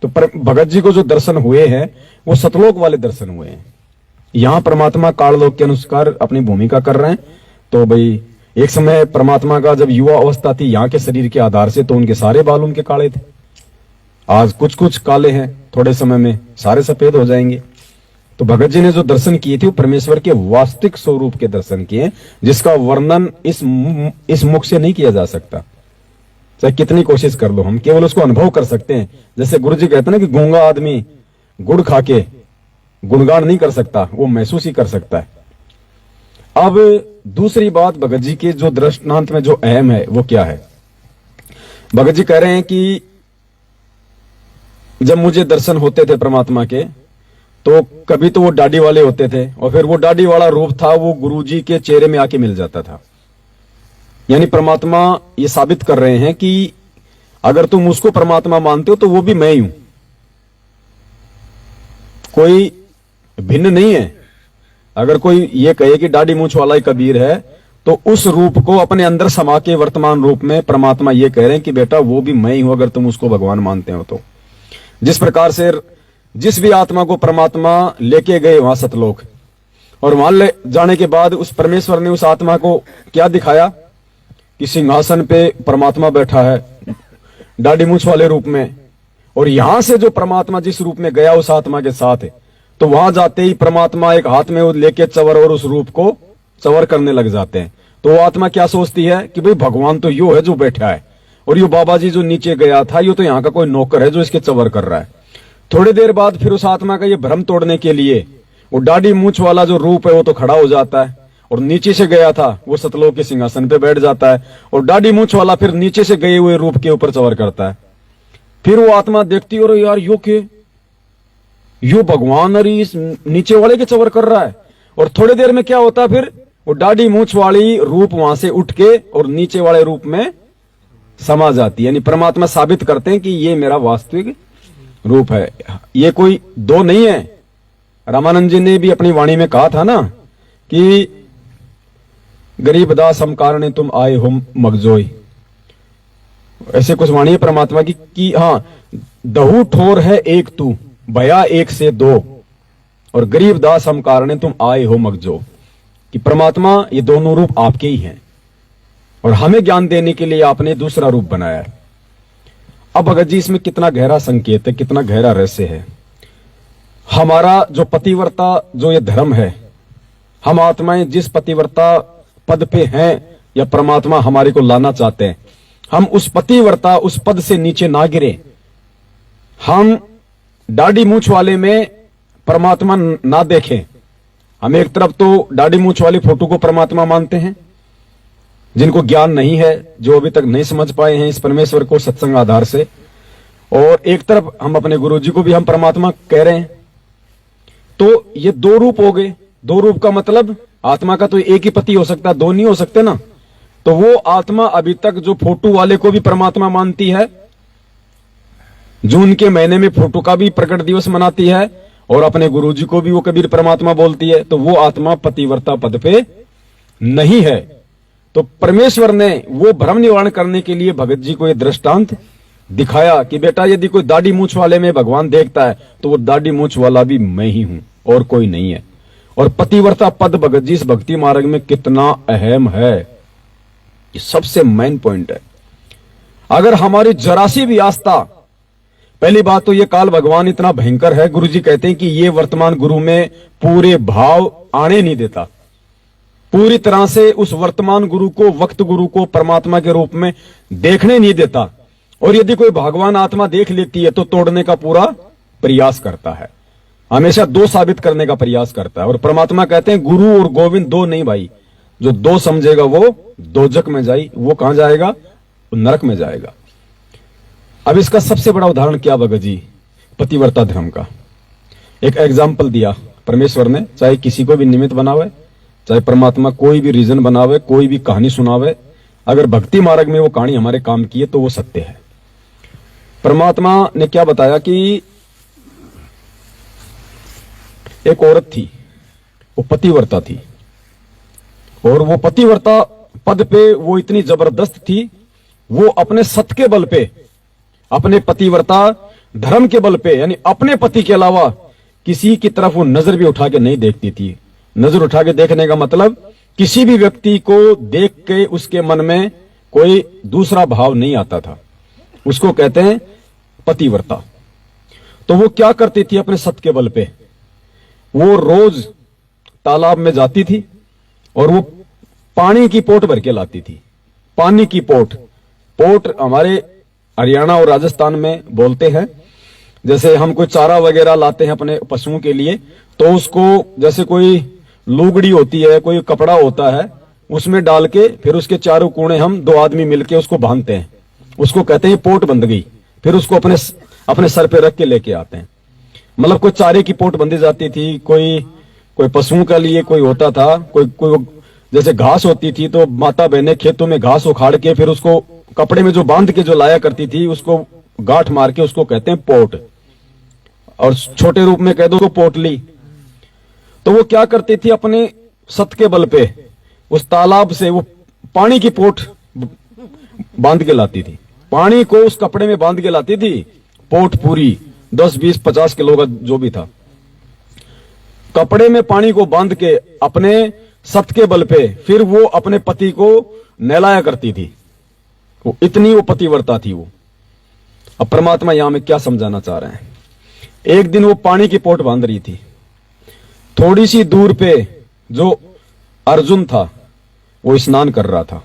तो भगत जी को जो दर्शन हुए हैं वो सतलोक वाले दर्शन हुए हैं। यहां परमात्मा काललोक के अनुसार अपनी भूमिका कर रहे हैं। तो भाई एक समय परमात्मा का जब युवा अवस्था थी यहाँ के शरीर के आधार से, तो उनके सारे बाल उनके काले थे। आज कुछ कुछ काले हैं, थोड़े समय में सारे सफेद हो जाएंगे। तो भगत जी ने जो दर्शन किए थे वो परमेश्वर के वास्तविक स्वरूप के दर्शन किए, जिसका वर्णन इस मुख से नहीं किया जा सकता। चाहे कितनी कोशिश कर लो, हम केवल उसको अनुभव कर सकते हैं। जैसे गुरु जी कहते हैं ना कि गूंगा आदमी गुड़ खा के गुणगान नहीं कर सकता, वो महसूस ही कर सकता है। अब दूसरी बात भगत जी के जो दृष्टांत में जो अहम है वो क्या है। भगत जी कह रहे हैं कि जब मुझे दर्शन होते थे परमात्मा के, तो कभी तो वो दाढ़ी वाले होते थे और फिर वो दाढ़ी वाला रूप था वो गुरुजी के चेहरे में आके मिल जाता था। यानी परमात्मा ये साबित कर रहे हैं कि अगर तुम उसको परमात्मा मानते हो तो वो भी मैं ही हूं, कोई भिन्न नहीं है। अगर कोई ये कहे कि दाढ़ी मूंछ वाला ही कबीर है, तो उस रूप को अपने अंदर समा के वर्तमान रूप में परमात्मा ये कह रहे हैं कि बेटा वो भी मैं ही हूं, अगर तुम उसको भगवान मानते हो तो। जिस प्रकार से जिस भी आत्मा को परमात्मा लेके गए वहां सतलोक, और वहां ले जाने के बाद उस परमेश्वर ने उस आत्मा को क्या दिखाया कि सिंहासन पे परमात्मा बैठा है दाढ़ी मूंछ वाले रूप में। और यहां से जो परमात्मा जिस रूप में गया उस आत्मा के साथ है, तो वहां जाते ही परमात्मा एक हाथ में लेके चवर और उस रूप को चवर करने लग जाते हैं। तो वो आत्मा क्या सोचती है कि भाई भगवान तो यो है जो बैठा है, और यो बाबा जी जो नीचे गया था यो तो यहाँ का कोई नौकर है जो इसके चवर कर रहा है। थोड़ी देर बाद फिर उस आत्मा का ये भ्रम तोड़ने के लिए वो दाढ़ी मूंछ वाला जो रूप है वो तो खड़ा हो जाता है, और नीचे से गया था वो सतलोक के सिंहासन पे बैठ जाता है, और दाढ़ी मूंछ वाला फिर नीचे से गए हुए रूप के ऊपर चवर करता है। फिर वो आत्मा देखती और यार यो भगवान अरे इस नीचे वाले के चवर कर रहा है। और थोड़ी देर में क्या होता है, फिर वो दाढ़ी मूंछ वाली रूप वहां से उठ के और नीचे वाले रूप में समा जाती है। यानी परमात्मा साबित करते हैं कि ये मेरा वास्तविक रूप है, ये कोई दो नहीं है। रामानंद जी ने भी अपनी वाणी में कहा था ना कि गरीब दास हम कारणे तुम आए हो मगजोई, ऐसे कुछ वाणी है परमात्मा की कि हाँ दहु ठोर है एक तू भया एक से दो, और गरीब दास हम कारणे तुम आए हो मगजो, कि परमात्मा ये दोनों रूप आपके ही हैं और हमें ज्ञान देने के लिए आपने दूसरा रूप बनाया है। अब भगत जी इसमें कितना गहरा संकेत है, कितना गहरा रहस्य है। हमारा जो पतिव्रता जो ये धर्म है, हम आत्माएं जिस पतिव्रता पद पे हैं या परमात्मा हमारे को लाना चाहते हैं, हम उस पतिव्रता उस पद से नीचे ना गिरे, हम दाढ़ी मूछ वाले में परमात्मा ना देखें। हम एक तरफ तो दाढ़ी मूछ वाली फोटो को परमात्मा मानते हैं, जिनको ज्ञान नहीं है, जो अभी तक नहीं समझ पाए हैं इस परमेश्वर को सत्संग आधार से, और एक तरफ हम अपने गुरुजी को भी हम परमात्मा कह रहे हैं। तो ये दो रूप हो गए। दो रूप का मतलब आत्मा का तो एक ही पति हो सकता है, दो नहीं हो सकते ना। तो वो आत्मा अभी तक जो फोटो वाले को भी परमात्मा मानती है, जून के महीने में फोटो का भी प्रकट दिवस मनाती है, और अपने गुरुजी को भी वो कबीर परमात्मा बोलती है, तो वो आत्मा पतिव्रता पद पे नहीं है। तो परमेश्वर ने वो भ्रम निवारण करने के लिए भगत जी को ये दृष्टांत दिखाया कि बेटा यदि कोई दाढ़ी मूछ वाले में भगवान देखता है तो वो दाढ़ी मूछ वाला भी मैं ही हूं और कोई नहीं है। और पतिव्रता पद भगत जी इस भक्ति मार्ग में कितना अहम है, ये सबसे मेन पॉइंट है। अगर हमारी जरासी भी आस्था, पहली बात तो ये काल भगवान इतना भयंकर है, गुरुजी कहते हैं कि ये वर्तमान गुरु में पूरे भाव आने नहीं देता, पूरी तरह से उस वर्तमान गुरु को, वक्त गुरु को परमात्मा के रूप में देखने नहीं देता। और यदि कोई भगवान आत्मा देख लेती है तो तोड़ने का पूरा प्रयास करता है, हमेशा दो साबित करने का प्रयास करता है। और परमात्मा कहते हैं गुरु और गोविंद दो नहीं भाई, जो दो समझेगा वो दोजक में जाए, वो कहां जाएगा, वो नरक में जाएगा। अब इसका सबसे बड़ा उदाहरण क्या भगत जी, पतिव्रता धर्म का एक एग्जाम्पल दिया परमेश्वर ने। चाहे किसी को भी निमित्त बनावे, चाहे परमात्मा कोई भी रीजन बनावे, कोई भी कहानी सुनावे, अगर भक्ति मार्ग में वो कहानी हमारे काम की है तो वो सत्य है। परमात्मा ने क्या बताया कि एक औरत थी, वो पतिव्रता थी, और वो पतिव्रता पद पे वो इतनी जबरदस्त थी, वो अपने सत के बल पे, अपने पतिव्रता धर्म के बल पे, यानी अपने पति के अलावा किसी की तरफ वो नजर भी उठा के नहीं देखती थी। नजर उठा के देखने का मतलब किसी भी व्यक्ति को देख के उसके मन में कोई दूसरा भाव नहीं आता था, उसको कहते हैं पतिव्रता। तो वो क्या करती थी अपने सत के बल पे, वो रोज तालाब में जाती थी और वो पानी की पोट भर के लाती थी। पानी की पोट, पोट हमारे हरियाणा और राजस्थान में बोलते हैं, जैसे हम कोई चारा वगैरह लाते हैं अपने पशुओं के लिए, तो उसको जैसे कोई लुगड़ी होती है, कोई कपड़ा होता है, उसमें डाल के फिर उसके चारों कोने हम दो आदमी मिलके उसको बांधते हैं, उसको कहते हैं पोट बंध गई। फिर उसको अपने सर पे रख के लेके आते हैं। मतलब कोई चारे की पोट बंधी जाती थी, कोई पशुओं के लिए कोई होता था, कोई जैसे घास होती थी तो माता बहनें खेतों में घास उखाड़ के फिर उसको कपड़े में जो बांध के जो लाया करती थी, उसको गांठ मार के उसको कहते हैं पोट, और छोटे रूप में कह दो तो पोटली। तो वो क्या करती थी, अपने सत के बल पे उस तालाब से वो पानी की पोट बांध के लाती थी, पानी को उस कपड़े में बांध के लाती थी, पोट पूरी 10, 20, 50 किलो का जो भी था, कपड़े में पानी को बांध के अपने सत के बल पे फिर वो अपने पति को नहलाया करती थी। वो इतनी वो पतिव्रता थी वो। अब परमात्मा यहां में क्या समझाना चाह रहे हैं, एक दिन वो पानी की पोट बांध रही थी, थोड़ी सी दूर पे जो अर्जुन था वो स्नान कर रहा था।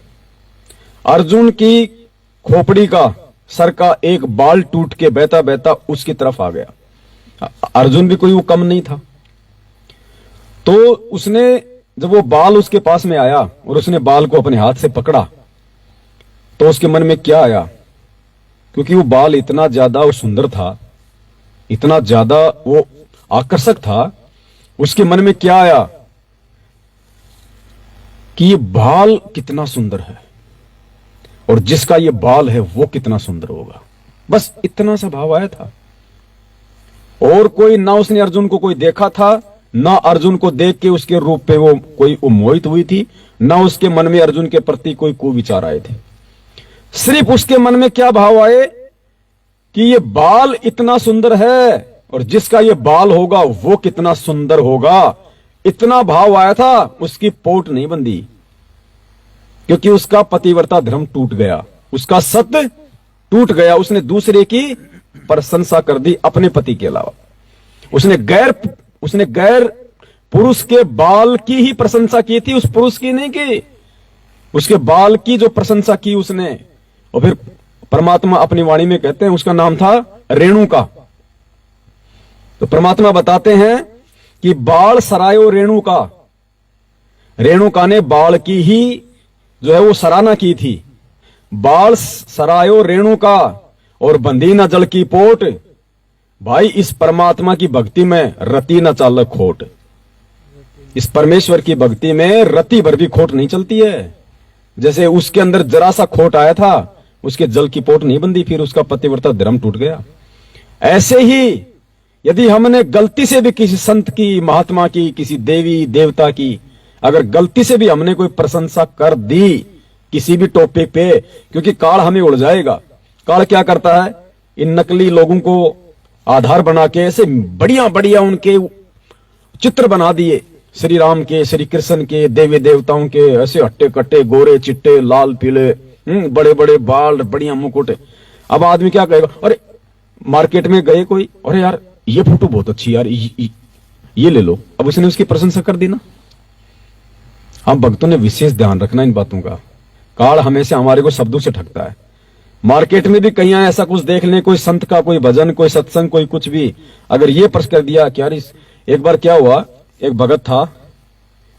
अर्जुन की खोपड़ी का, सर का एक बाल टूट के बहता बहता उसकी तरफ आ गया। अर्जुन भी कोई वो कम नहीं था। तो उसने जब वो बाल उसके पास में आया और उसने बाल को अपने हाथ से पकड़ा, तो उसके मन में क्या आया, क्योंकि वो बाल इतना ज्यादा वो सुंदर था, इतना ज्यादा वो आकर्षक था, उसके मन में क्या आया कि ये बाल कितना सुंदर है और जिसका ये बाल है वो कितना सुंदर होगा। बस इतना सा भाव आया था। और कोई ना उसने अर्जुन को कोई देखा था, ना अर्जुन को देख के उसके रूप पे वो कोई मोहित हुई थी, ना उसके मन में अर्जुन के प्रति कोई कुविचार आए थे। सिर्फ उसके मन में क्या भाव आए कि ये बाल इतना सुंदर है और जिसका ये बाल होगा वो कितना सुंदर होगा, इतना भाव आया था। उसकी पोट नहीं बंधी, क्योंकि उसका पतिव्रता धर्म टूट गया, उसका सत्य टूट गया। उसने दूसरे की प्रशंसा कर दी अपने पति के अलावा। उसने गैर पुरुष के बाल की ही प्रशंसा की थी, उस पुरुष की नहीं की। उसके बाल की जो प्रशंसा की उसने, और फिर परमात्मा अपनी वाणी में कहते हैं उसका नाम था रेणु का। तो परमात्मा बताते हैं कि बाल सरायो रेणुका, रेणुका ने बाल की ही जो है वो सराहना की थी। बाल सरायो रेणुका और बंदी न जल की पोट, भाई इस परमात्मा की भक्ति में रति न चालक खोट। इस परमेश्वर की भक्ति में रति भर भी खोट नहीं चलती है। जैसे उसके अंदर जरा सा खोट आया था, उसके जल की पोट नहीं बंदी, फिर उसका पतिव्रता धर्म टूट गया। ऐसे ही यदि हमने गलती से भी किसी संत की, महात्मा की, किसी देवी देवता की अगर गलती से भी हमने कोई प्रशंसा कर दी किसी भी टॉपिक पे, क्योंकि काल हमें उड़ जाएगा। काल क्या करता है, इन नकली लोगों को आधार बना के ऐसे बढ़िया बढ़िया उनके चित्र बना दिए, श्री राम के, श्री कृष्ण के, देवी देवताओं के, ऐसे हट्टे कट्टे, गोरे चिट्टे, लाल पीले, बड़े बड़े बाल, बढ़िया मुकुट। अब आदमी क्या कहेगा, अरे मार्केट में गए कोई, अरे यार ये फोटो बहुत अच्छी यार, ये ले लो। अब उसने उसकी प्रशंसा कर दी ना। हम भक्तों ने विशेष ध्यान रखना इन बातों का। काल हमेशा हमारे को शब्दों से ठगता है। मार्केट में भी कहीं ऐसा कुछ देख लें, कोई संत का कोई भजन, कोई सत्संग, कोई कुछ भी, अगर ये प्रश्न कर दिया कि यार एक बार क्या हुआ, एक भगत था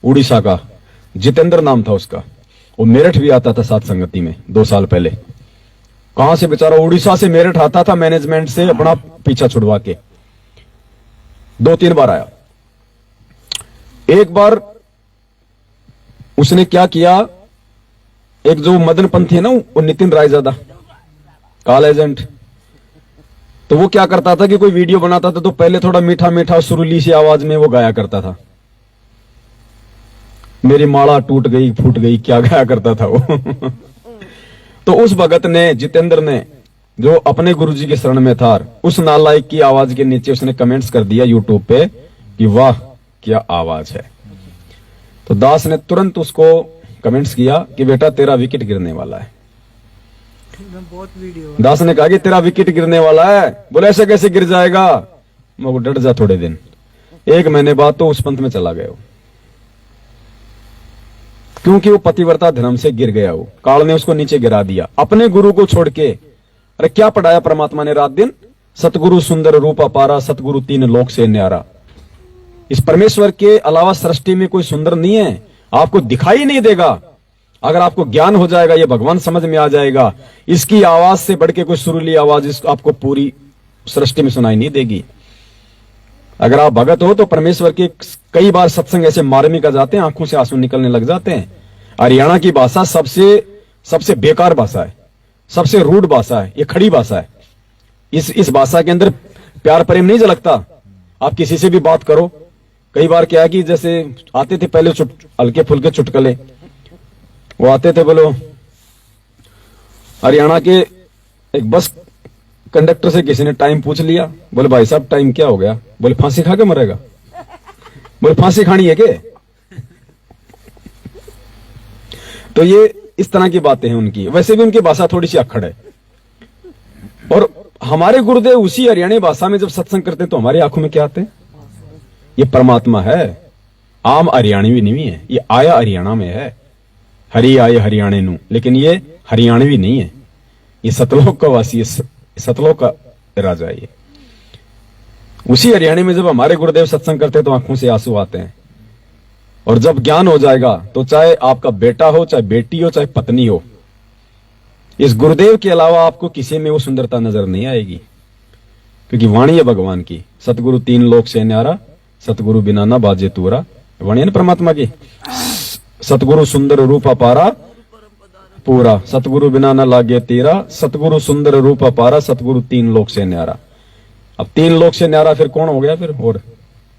उड़ीसा का, जितेंद्र नाम था उसका, वो मेरठ भी आता था साथ संगति में 2 साल पहले। कहां से बेचारा उड़ीसा से मेरठ आता था, मैनेजमेंट से अपना पीछा छुड़वा के 2-3 बार आया। एक बार उसने क्या किया, एक जो मदन पंथी है ना, वो नितिन रायजादा काल एजेंट, तो वो क्या करता था कि कोई वीडियो बनाता था तो पहले थोड़ा मीठा मीठा सुरीली सी आवाज में वो गाया करता था, मेरी माला टूट गई फूट गई, क्या गाया करता था वो। तो उस भगत ने, जितेंद्र ने, जो अपने गुरुजी के शरण में था, उस नालायक की आवाज के नीचे उसने कमेंट्स कर दिया यूट्यूब पे कि वाह क्या आवाज है। तो दास ने तुरंत उसको कमेंट्स किया कि बेटा तेरा विकेट गिरने वाला है। बहुत वीडियो दास ने कहा कि तेरा विकेट गिरने वाला है। बोले ऐसे कैसे गिर जाएगा, मैं डट जा थोड़े दिन। 1 महीने बाद तो उस पंथ में चला गया वो, क्योंकि वो पतिव्रता धर्म से गिर गया। वो काल ने उसको नीचे गिरा दिया अपने गुरु को छोड़ के। अरे क्या पढ़ाया परमात्मा ने रात दिन, सतगुरु सुंदर रूप अपारा, सतगुरु 3 लोक से न्यारा। इस परमेश्वर के अलावा सृष्टि में कोई सुंदर नहीं है, आपको दिखाई नहीं देगा। अगर आपको ज्ञान हो जाएगा, ये भगवान समझ में आ जाएगा, इसकी आवाज से बढ़ के कोई सुरीली आवाज आपको पूरी सृष्टि में सुनाई नहीं देगी। अगर आप भगत हो तो परमेश्वर के कई बार सत्संग ऐसे मार्मिक आ जाते हैं, आंखों से आंसू निकलने लग जाते हैं। हरियाणा की भाषा सबसे बेकार भाषा है, सबसे रूड भाषा है, ये खड़ी भाषा है। इस भाषा के अंदर प्यार प्रेम नहीं झलकता। आप किसी से भी बात करो, कई बार क्या है कि जैसे आते थे पहले हल्के फुल्के चुटकले, वो आते थे, बोलो हरियाणा के एक बस कंडक्टर से किसी ने टाइम पूछ लिया, बोले भाई साहब टाइम क्या हो गया, बोले फांसी खा के मरेगा। बोले फांसी खानी है के? तो ये इस तरह की बातें हैं उनकी। वैसे भी उनकी भाषा थोड़ी सी अक्खड़ है। और हमारे गुरुदेव उसी हरियाणी भाषा में जब सत्संग करते हैं तो हमारी आंखों में क्या आते हैं, ये परमात्मा है, आम हरियाणवी नहीं है, ये आया हरियाणा में है, हरि आए हरियाणे नू, लेकिन ये हरियाणवी नहीं है, ये सतलोक का वासी है, सतलोक का राजा है ये। उसी हरियाणा में जब हमारे गुरुदेव सत्संग करते हैं तो आंखों से आंसू आते हैं। और जब ज्ञान हो जाएगा तो चाहे आपका बेटा हो, चाहे बेटी हो, चाहे पत्नी हो, इस गुरुदेव के अलावा आपको किसी में वो सुंदरता नजर नहीं आएगी, क्योंकि वाणी है भगवान की। सतगुरु 3 लोक से न्यारा, सतगुरु बिना ना बाजे तूरा, वाणी है ना परमात्मा की। सतगुरु सुंदर रूप अपारा पूरा, सतगुरु बिना न लागे तेरा, सतगुरु सुंदर रूप अपारा, सतगुरु 3 लोक से न्यारा। अब 3 लोक से न्यारा फिर कौन हो गया फिर? और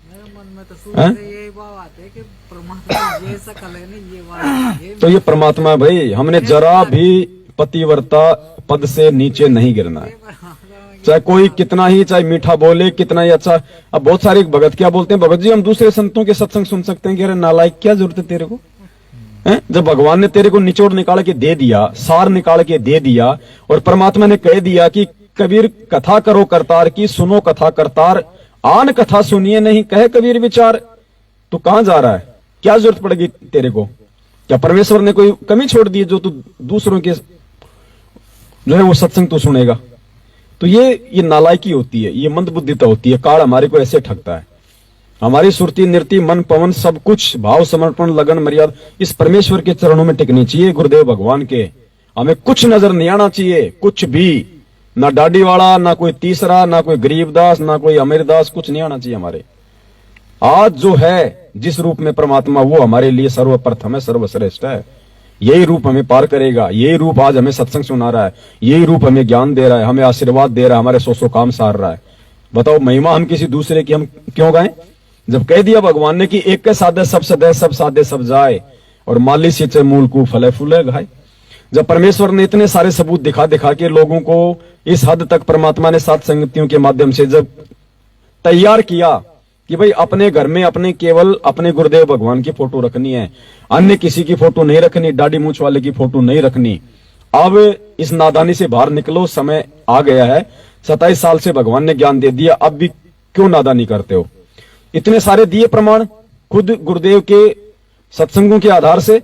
मेरे मन में तो शुरू से यही भाव आते हैं कि परमात्मा ये सकल है नहीं, ये वाला तो ये परमात्मा है भाई। हमने जरा भी पतिव्रता पद से नीचे नहीं गिरना है, चाहे कोई कितना ही, चाहे मीठा बोले, कितना ही अच्छा। अब बहुत सारे भगत क्या बोलते हैं, भगत जी हम दूसरे संतों के सत्संग सुन सकते हैं कि अरे नालायक क्या जरूरत है तेरे को, है? जब भगवान ने तेरे को निचोड़ निकाल के दे दिया, सार निकाल के दे दिया, और परमात्मा ने कह दिया कि कबीर कथा करो करतार की, सुनो कथा करतार, आन कथा सुनिए नहीं कहे कबीर विचार। तो कहां जा रहा है, क्या जरूरत पड़ेगी तेरे को? क्या परमेश्वर ने कोई कमी छोड़ दी जो तू दूसरों के जो है वो सत्संग तू सुनेगा? तो ये नालायकी होती है, ये मंदबुद्धिता होती है। काल हमारे को ऐसे ठगता है। हमारी सुरती, नृत्य, मन, पवन सब कुछ भाव, समर्पण, लगन, मर्यादा इस परमेश्वर के चरणों में टिकनी चाहिए, गुरुदेव भगवान के। हमें कुछ नजर नहीं आना चाहिए, कुछ भी, ना डाडी वाला, ना कोई तीसरा, ना कोई गरीबदास, ना कोई अमीरदास, कुछ नहीं आना चाहिए हमारे। आज जो है जिस रूप में परमात्मा, वो हमारे लिए सर्वप्रथम है, सर्वश्रेष्ठ है। यही रूप हमें पार करेगा। यही रूप आज हमें सत्संग सुना रहा है, यही रूप हमें ज्ञान दे रहा है, हमें आशीर्वाद दे रहा है, हमारे सौ काम सार रहा है। बताओ, महिमा हम किसी दूसरे की हम क्यों गाएं? जब कह दिया भगवान ने कि एक के साधे सब सदे, सब साधे सब जाए, और माली सिंचे मूल को फले फूले घाय। जब परमेश्वर ने इतने सारे सबूत दिखा दिखा के लोगों को इस हद तक परमात्मा ने सात संगतियों के माध्यम से जब तैयार किया कि भाई अपने घर में अपने केवल अपने गुरुदेव भगवान की फोटो रखनी है, अन्य किसी की फोटो नहीं रखनी, दाढ़ी मूछ वाले की फोटो नहीं रखनी। अब इस नादानी से बाहर निकलो, समय आ गया है। 27 साल से भगवान ने ज्ञान दे दिया, अब भी क्यों नादानी करते हो? इतने सारे दिए प्रमाण खुद गुरुदेव के सत्संगों के आधार से।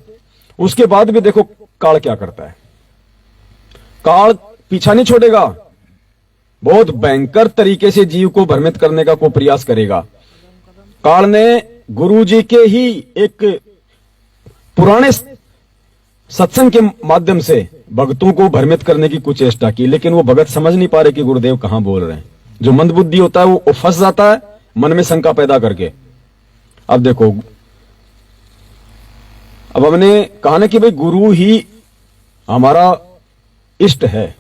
उसके बाद भी देखो काल क्या करता है। काल पीछा नहीं छोड़ेगा, बहुत भयंकर तरीके से जीव को भ्रमित करने का को प्रयास करेगा। काल ने गुरु जी के ही एक पुराने सत्संग के माध्यम से भक्तों को भ्रमित करने की कुछ चेष्टा की, लेकिन वो भगत समझ नहीं पा रहे कि गुरुदेव कहां बोल रहे हैं। जो मंदबुद्धि होता है वो फंस जाता है मन में शंका पैदा करके। अब देखो, अब हमने कहा ना कि भाई गुरु ही हमारा इष्ट है।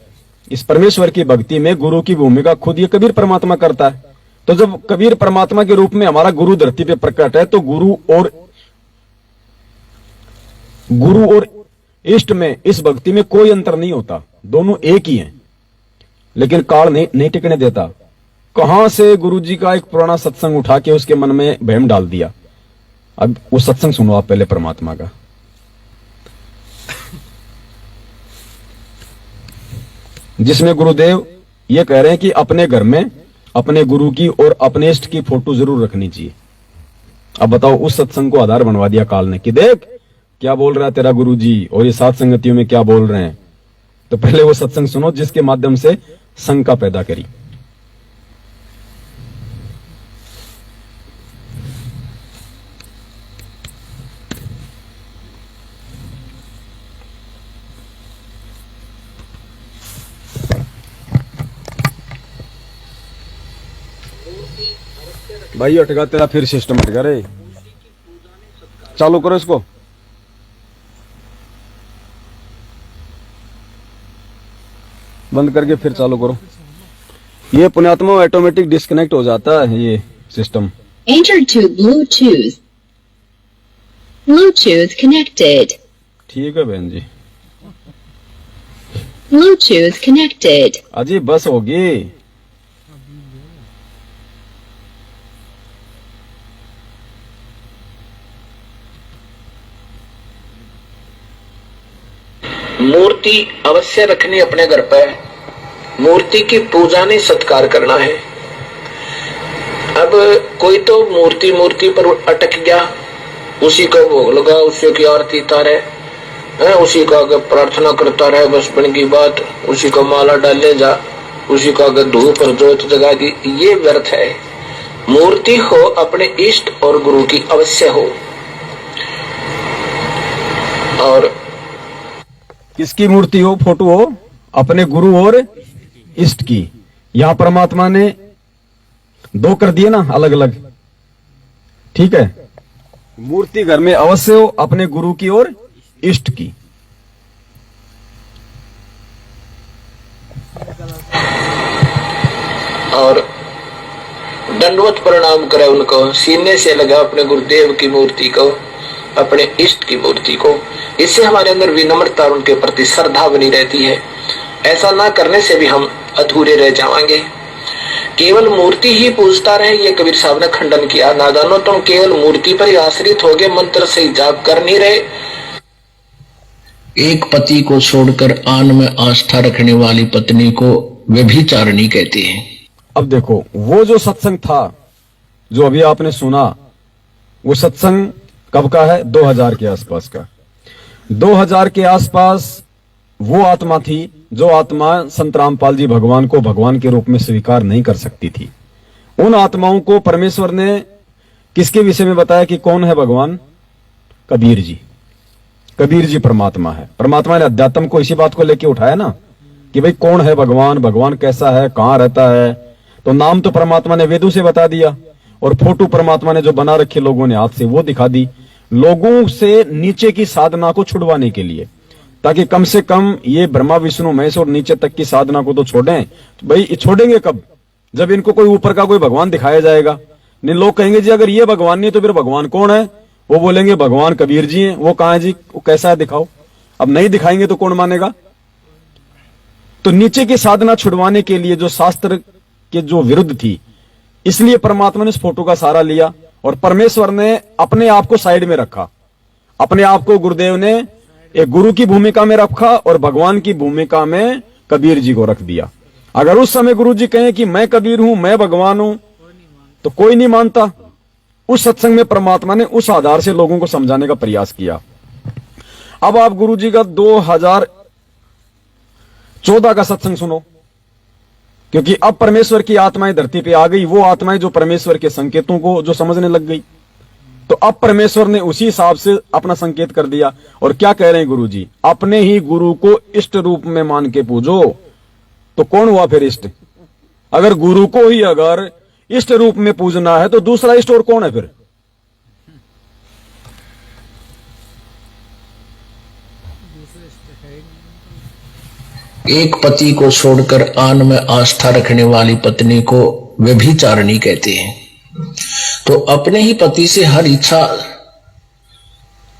इस परमेश्वर की भक्ति में गुरु की भूमिका खुद ये कबीर परमात्मा करता है। तो जब कबीर परमात्मा के रूप में हमारा गुरु धरती पे प्रकट है, तो गुरु और इष्ट में, इस भक्ति में कोई अंतर नहीं होता, दोनों एक ही हैं। लेकिन काल नहीं टिकने देता। कहां से गुरु जी का एक पुराना सत्संग उठा के उसके मन में भ्रम डाल दिया। अब वो सत्संग सुनो आप पहले परमात्मा का, जिसमें गुरुदेव ये कह रहे हैं कि अपने घर में अपने गुरु की और अपने इष्ट की फोटो जरूर रखनी चाहिए। अब बताओ, उस सत्संग को आधार बनवा दिया काल ने कि देख क्या बोल रहा है तेरा गुरु जी, और ये सात संगतियों में क्या बोल रहे हैं। तो पहले वो सत्संग सुनो जिसके माध्यम से शंका पैदा करी। भाई अटका तेरा फिर सिस्टम अटका रे, चालू करो इसको। बंद करके फिर चालू करो। ये पुण्यात्मा ऑटोमेटिक डिस्कनेक्ट हो जाता है ये system. Enter to Bluetooth. Bluetooth connected. ठीक है बहन जी, Bluetooth connected. अजी बस होगी। मूर्ति अवश्य रखनी अपने घर पर। मूर्ति की पूजा नहीं, सत्कार करना है। अब कोई तो मूर्ति पर अटक गया, उसी का भोग लगा, उसी की आरती तारे, उसी का आगे प्रार्थना करता रहे, बस बन की बात। उसी का माला डालने जा, उसी का आगे धूप और जोत जगा दी, ये व्यर्थ है। मूर्ति हो अपने इष्ट और गुरु की अवश्य हो। और किसकी मूर्ति हो, फोटो हो? अपने गुरु और इष्ट की। यहां परमात्मा ने दो कर दिए ना, अलग अलग। ठीक है, मूर्ति घर में अवश्य हो, अपने गुरु की और इष्ट की। और दंडवत प्रणाम करे उनको, सीने से लगा अपने गुरुदेव की मूर्ति को, अपने इष्ट की मूर्ति को। इससे हमारे अंदर विनम्रता और उनके प्रति श्रद्धा बनी रहती है। ऐसा ना करने से भी हम अधूरे रह जाएंगे। केवल मूर्ति ही पूजता रहे, ये कबीर साहब ने खंडन किया। नादानो, तुम केवल मूर्ति पर ही आश्रित हो गए, मंत्र से जाप कर नहीं रहे। एक पति को छोड़कर आन में आस्था रखने वाली पत्नी को व्यभिचारिणी कहते हैं। अब देखो, वो जो सत्संग था जो अभी आपने सुना, वो सत्संग कब का है? 2000 के आसपास का। 2000 के आसपास वो आत्मा थी जो आत्मा संत रामपाल जी भगवान को भगवान के रूप में स्वीकार नहीं कर सकती थी। उन आत्माओं को परमेश्वर ने किसके विषय में बताया कि कौन है भगवान? कबीर जी। कबीर जी परमात्मा है। परमात्मा ने अध्यात्म को इसी बात को लेके उठाया ना कि भाई कौन है भगवान, भगवान कैसा है, कहां रहता है। तो नाम तो परमात्मा ने वेदों से बता दिया और फोटो परमात्मा ने जो बना रखे लोगों ने हाथ से वो दिखा दी, लोगों से नीचे की साधना को छुड़वाने के लिए, ताकि कम से कम ये ब्रह्मा विष्णु महेश और नीचे तक की साधना को तो छोड़ें। भाई छोड़ेंगे कब? जब इनको कोई ऊपर का कोई भगवान दिखाया जाएगा। नहीं, लोग कहेंगे जी अगर ये भगवान नहीं तो फिर भगवान कौन है? वो बोलेंगे भगवान कबीर जी हैं। वो कहां है जी? वो कैसा है दिखाओ। अब नहीं दिखाएंगे तो कौन मानेगा? तो नीचे की साधना छुड़वाने के लिए जो शास्त्र के जो विरुद्ध थी, इसलिए परमात्मा ने इस फोटो का सहारा लिया और परमेश्वर ने अपने आप को साइड में रखा। अपने आप को गुरुदेव ने एक गुरु की भूमिका में रखा और भगवान की भूमिका में कबीर जी को रख दिया। अगर उस समय गुरु जी कहें कि मैं कबीर हूं, मैं भगवान हूं, तो कोई नहीं मानता। उस सत्संग में परमात्मा ने उस आधार से लोगों को समझाने का प्रयास किया। अब आप गुरु जी का 2014 का सत्संग सुनो, क्योंकि अब परमेश्वर की आत्माएं धरती पे आ गई, वो आत्माएं जो परमेश्वर के संकेतों को जो समझने लग गई। तो अब परमेश्वर ने उसी हिसाब से अपना संकेत कर दिया। और क्या कह रहे हैं गुरु जी? अपने ही गुरु को इष्ट रूप में मान के पूजो। तो कौन हुआ फिर इष्ट? अगर गुरु को ही अगर इष्ट रूप में पूजना है तो दूसरा इष्ट और कौन है फिर? एक पति को छोड़कर आन में आस्था रखने वाली पत्नी को व्यभिचारिणी कहते हैं। तो अपने ही पति से हर इच्छा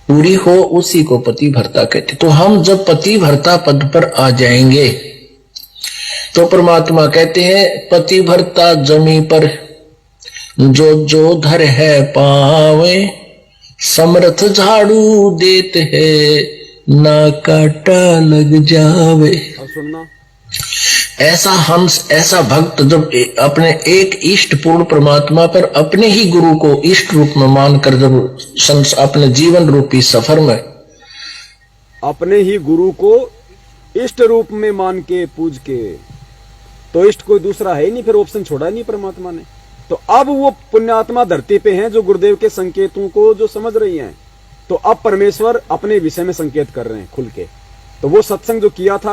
पूरी हो उसी को पति भर्ता कहते। तो हम जब पति भर्ता पद पर आ जाएंगे तो परमात्मा कहते हैं पति भर्ता जमी पर जो जो धर है पावे, समर्थ झाड़ू देते है ना काटा लग जावे। सुनना, ऐसा हंस, ऐसा भक्त जब अपने एक इष्ट पूर्ण परमात्मा पर अपने ही गुरु को इष्ट रूप में मानकर जब अपने जीवन रूपी सफर में अपने ही गुरु को इष्ट रूप में मान के पूज के, तो इष्ट कोई दूसरा है ही नहीं, फिर ऑप्शन छोड़ा नहीं परमात्मा ने। तो अब वो पुण्यात्मा धरती पे हैं जो गुरुदेव के संकेतों को जो समझ रही हैं। तो अब परमेश्वर अपने विषय में संकेत कर रहे हैं खुल के। तो वो सत्संग जो किया था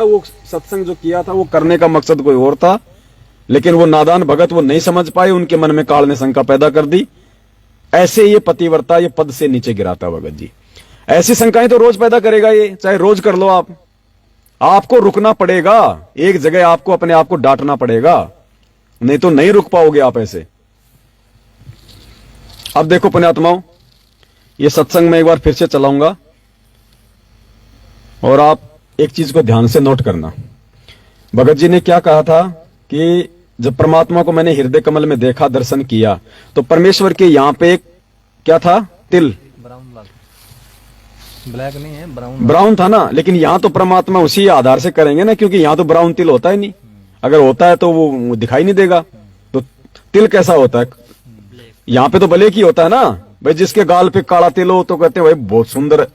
वो करने का मकसद कोई और था, लेकिन वो नादान भगत वो नहीं समझ पाए, उनके मन में काल ने शंका पैदा कर दी। ऐसे ये पतिव्रता ये पद से नीचे गिराता भगत जी। ऐसी शंकाएं तो रोज पैदा करेगा ये, चाहे रोज कर लो आप। आपको रुकना पड़ेगा एक जगह, आपको अपने आप को डांटना पड़ेगा, नहीं तो नहीं रुक पाओगे आप ऐसे। अब देखो पुण्यात्माओं, ये सत्संग में एक बार फिर से चलाऊंगा और आप एक चीज को ध्यान से नोट करना। भगत जी ने क्या कहा था कि जब परमात्मा को मैंने हृदय कमल में देखा, दर्शन किया, तो परमेश्वर के यहां पे एक क्या था? तिल, ब्लैक नहीं है, ब्राउन था ना। लेकिन यहां तो परमात्मा उसी आधार से करेंगे ना, क्योंकि यहां तो ब्राउन तिल होता ही नहीं। अगर होता है तो वो दिखाई नहीं देगा। तो तिल कैसा होता है? यहां पे तो ब्लैक ही होता है ना भाई। जिसके गाल पे काला तिल हो तो कहते हैं भाई बहुत सुंदर।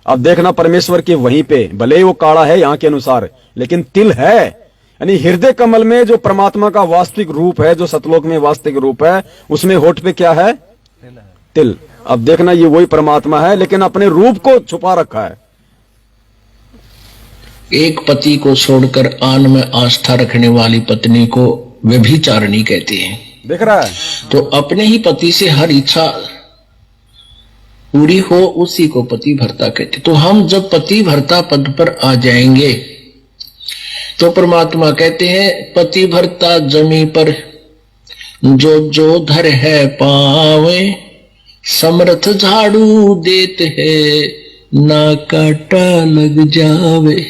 अब देखना परमेश्वर के वहीं पे भले ही वो काला है यहाँ के अनुसार, लेकिन तिल है। यानी हृदय कमल में जो परमात्मा का वास्तविक रूप है, जो सतलोक में वास्तविक रूप है, उसमें होठ पे क्या है? तिल। अब देखना ये वही परमात्मा है, लेकिन अपने रूप को छुपा रखा है। एक पति को छोड़कर आन में आस्था रखने वाली पत्नी को व्यभिचारिणी कहते हैं। देख रहा है? तो अपने ही पति से हर इच्छा पूरी हो उसी को पति भर्ता कहते। तो हम जब पति भर्ता पद पर आ जाएंगे तो परमात्मा कहते हैं पति भर्ता जमी पर जो जो धर है पावे, समर्थ झाड़ू देते है ना काटा लग जावे।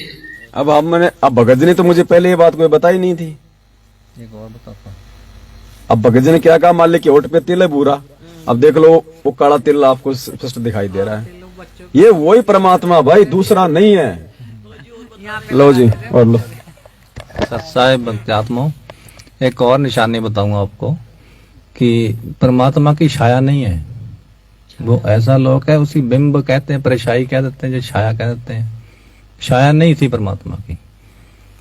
अब भगत जी ने तो मुझे पहले ये बात कोई बताई नहीं थी। एक और बताता हूं। अब भगत जी ने क्या कहा? मान ले कि होठ पे तिल है पूरा। अब देख लो वो काला तिल आपको स्पष्ट दिखाई दे रहा है। ये वही परमात्मा भाई, दूसरा नहीं है। लो जी और लो। साहेब भक्तात्मा, एक और निशानी बताऊंगा आपको कि परमात्मा की छाया नहीं है। वो ऐसा लोक है, उसी बिंब कहते हैं, परिछाई कह देते हैं, जो छाया कह देते हैं। छाया नहीं थी परमात्मा की।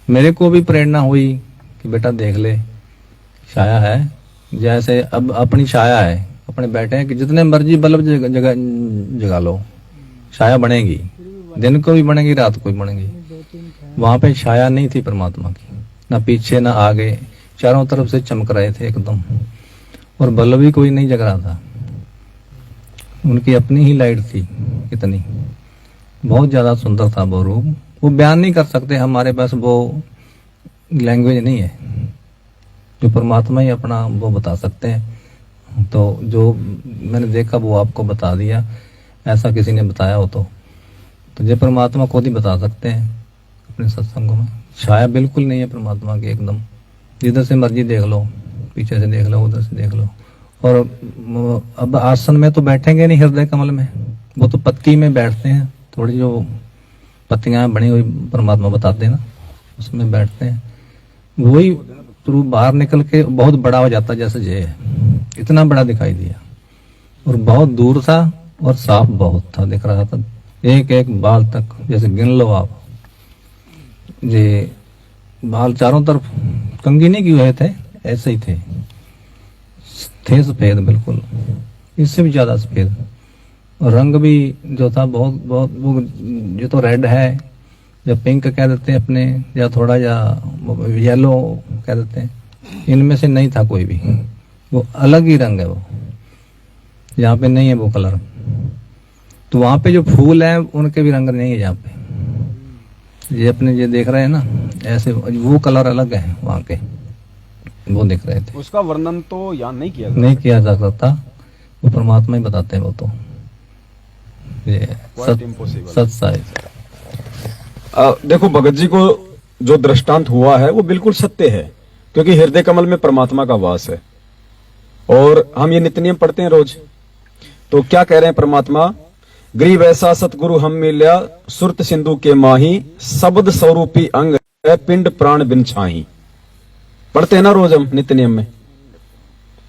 मेरे को भी प्रेरणा हुई कि बेटा देख ले, छाया है, जैसे अब अपनी छाया है, अपने बैठे हैं कि जितने मर्जी बल्ब जगा लो, छाया बनेगी, दिन को भी बनेगी, रात को भी बनेगी। वहां पे छाया नहीं थी परमात्मा की, ना पीछे ना आगे, चारों तरफ से चमक रहे थे एकदम, और बल्ब भी कोई नहीं जग रहा था, उनकी अपनी ही लाइट थी। कितनी बहुत ज्यादा सुंदर था वो रूप, वो बयान नहीं कर सकते, हमारे पास वो लैंग्वेज नहीं है, जो परमात्मा ही अपना वो बता सकते हैं। तो जो मैंने देखा वो आपको बता दिया, ऐसा किसी ने बताया हो तो ये परमात्मा खुद ही बता सकते हैं अपने सत्संगों में। छाया बिल्कुल नहीं है परमात्मा की, एकदम जिधर से मर्जी देख लो, पीछे से देख लो, उधर से देख लो। और अब आसन में तो बैठेंगे नहीं हृदय कमल में, वो तो पत्ती में बैठते हैं, थोड़ी जो पत्तियां बनी हुई परमात्मा बताते हैं ना, उसमें बैठते हैं। वही रूप बाहर निकल के बहुत बड़ा हो जाता, जैसे ये है, इतना बड़ा दिखाई दिया, और बहुत दूर था और साफ बहुत था, दिख रहा था, एक एक बाल तक, जैसे गिन लो आप, ये बाल चारों तरफ कंघी नहीं किए हुए थे, ऐसे ही थे सफेद बिल्कुल, इससे भी ज्यादा सफेद। और रंग भी जो था बहुत बहुत, वो ये तो रेड है या पिंक कह देते हैं अपने, या थोड़ा या येलो कह देते हैं, इनमें से नहीं था कोई भी, वो अलग ही रंग है वो, यहाँ पे नहीं है वो कलर। तो वहां पे जो फूल है उनके भी रंग नहीं है यहाँ पे, ये अपने ये देख रहे हैं ना, ऐसे वो कलर अलग है वहां के, वो दिख रहे थे। उसका वर्णन तो यहाँ नहीं किया नहीं किया जा सकता, वो परमात्मा ही बताते हैं वो तो, ये सच साहिब। देखो भगत जी को जो दृष्टांत हुआ है वो बिल्कुल सत्य है, क्योंकि हृदय कमल में परमात्मा का वास है। और हम ये नित्य नियम पढ़ते हैं रोज, तो क्या कह रहे हैं परमात्मा, ग्रीव ऐसा सतगुरु हम मिल्या, सुरत सिंधु के माही, शब्द स्वरूपी अंग है, पिंड प्राण बिन छाही। पढ़ते हैं ना रोज हम नित्य नियम में,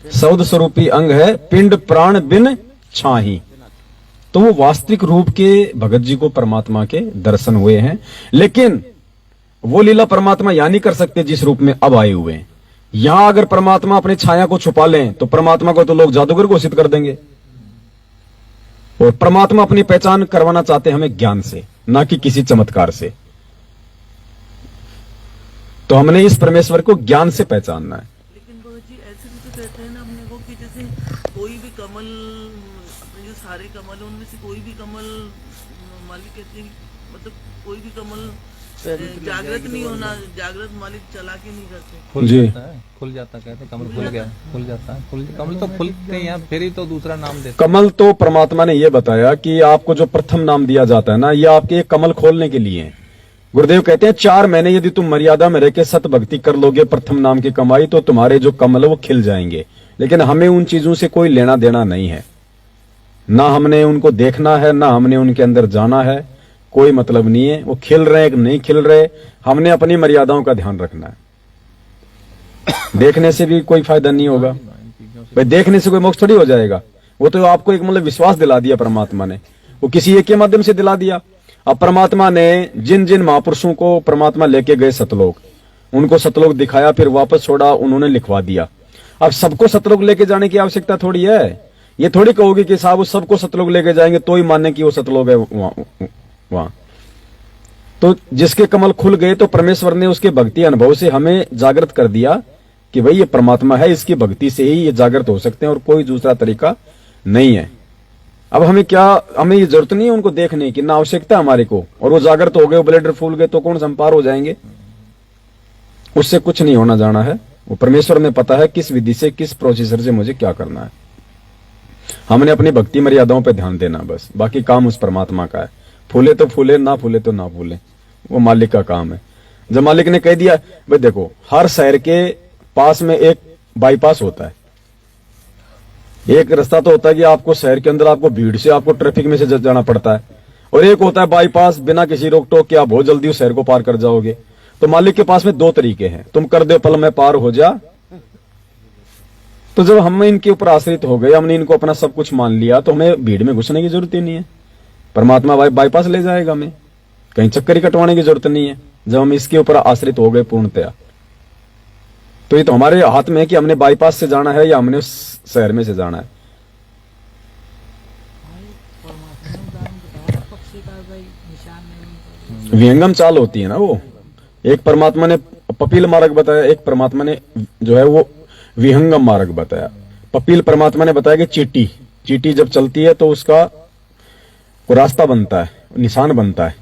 शब्द स्वरूपी अंग है, पिंड प्राण बिन छाही। तो वो वास्तविक रूप के भगत जी को परमात्मा के दर्शन हुए हैं, लेकिन वो लीला परमात्मा यहां नहीं कर सकते जिस रूप में अब आए हुए हैं। यहां अगर परमात्मा अपनी छाया को छुपा लें तो परमात्मा को तो लोग जादूगर घोषित कर देंगे। और परमात्मा अपनी पहचान करवाना चाहते हैं हमें ज्ञान से, ना कि किसी चमत्कार से। तो हमने इस परमेश्वर को ज्ञान से पहचानना है। लेकिन बहुत जी ऐसे भी तो कहते हैं ना अपने को कि जैसे कोई भी कमल, अपने जो सारे कमल है उनमें से कोई भी कमल, मालिक कहते हैं मतलब कोई भी कमल जागृत नहीं होना, जागृत मालिक चला के नहीं करते। खुल जी। जाता है, खुल जाता, कहते कमल खुल गया, खुल जाता है, कमल तो खुलते हैं, फिर ही तो दूसरा नाम देते। कमल तो परमात्मा ने यह बताया कि आपको जो प्रथम नाम दिया जाता है ना, ये आपके एक कमल खोलने के लिए है। गुरुदेव कहते हैं 4 महीने यदि तुम मर्यादा में रहकर सत भक्ति कर लोगे, प्रथम नाम की कमाई, तो तुम्हारे जो कमल है वो खिल जाएंगे। लेकिन हमें उन चीजों से कोई लेना देना नहीं है, ना हमने उनको देखना है, ना हमने उनके अंदर जाना है, कोई मतलब नहीं है। वो खिल रहे कि नहीं खिल रहे, हमने अपनी मर्यादाओं का ध्यान रखना है। देखने से भी कोई फायदा नहीं होगा भाई, देखने से कोई मोक्ष थोड़ी हो जाएगा। वो तो आपको एक मतलब विश्वास दिला दिया परमात्मा ने, वो किसी एक के माध्यम से दिला दिया। अब परमात्मा ने जिन जिन महापुरुषों को परमात्मा लेके गए सतलोक, उनको सतलोक दिखाया, फिर वापस छोड़ा, उन्होंने लिखवा दिया। अब सबको सतलोक लेके जाने की आवश्यकता थोड़ी है। ये थोड़ी कहोगे कि साहब उस सबको सतलोक लेके जाएंगे तो ही माने कि वो सतलोक है वहां। तो जिसके कमल खुल गए तो परमेश्वर ने उसके भक्ति अनुभव से हमें जागृत कर दिया कि भाई ये परमात्मा है, इसकी भक्ति से ही ये जागृत हो सकते हैं और कोई दूसरा तरीका नहीं है। अब हमें ये जरूरत नहीं है उनको देखने की, ना आवश्यकता हमारे को। और वो जागृत हो गए, ब्लड फूल गए तो कौन संपार हो जाएंगे, उससे कुछ नहीं होना जाना है। वो परमेश्वर ने पता है किस विधि से, किस प्रोसीजर से मुझे क्या करना है। हमने अपनी भक्ति मर्यादाओं पे ध्यान देना बस, बाकी काम उस परमात्मा का है। फूले तो फूले, ना फूले तो ना फूले, वो मालिक का काम है। जब मालिक ने कह दिया, भाई देखो हर शहर के पास में एक बाईपास होता है। एक रास्ता तो होता है कि आपको शहर के अंदर आपको भीड़ से, आपको ट्रैफिक में से जाना पड़ता है, और एक होता है बाईपास, बिना किसी रोक टोक के आप बहुत जल्दी उस शहर को पार कर जाओगे। तो मालिक के पास में 2 तरीके हैं, तुम कर दे पल में पार हो जा। तो जब हम इनके ऊपर आश्रित हो गए, हमने इनको अपना सब कुछ मान लिया, तो हमें भीड़ में घुसने की जरूरत ही नहीं है। परमात्मा बाईपास ले जाएगा हमें, कहीं चक्कर ही कटवाने की जरूरत नहीं है जब हम इसके ऊपर आश्रित हो गए पूर्णतया। तो ये तो हमारे हाथ में है कि हमने बाईपास से जाना है या हमने उस शहर में से जाना है। परमात्मा ने उदाहरण बताया पक्षी का भाई निशान नहीं। विहंगम चाल होती है ना वो। एक परमात्मा ने पपील मार्ग बताया, एक परमात्मा ने जो है वो विहंगम मार्ग बताया। पपील परमात्मा ने बताया कि चींटी चींटी जब चलती है तो उसका वो रास्ता बनता है, निशान बनता है।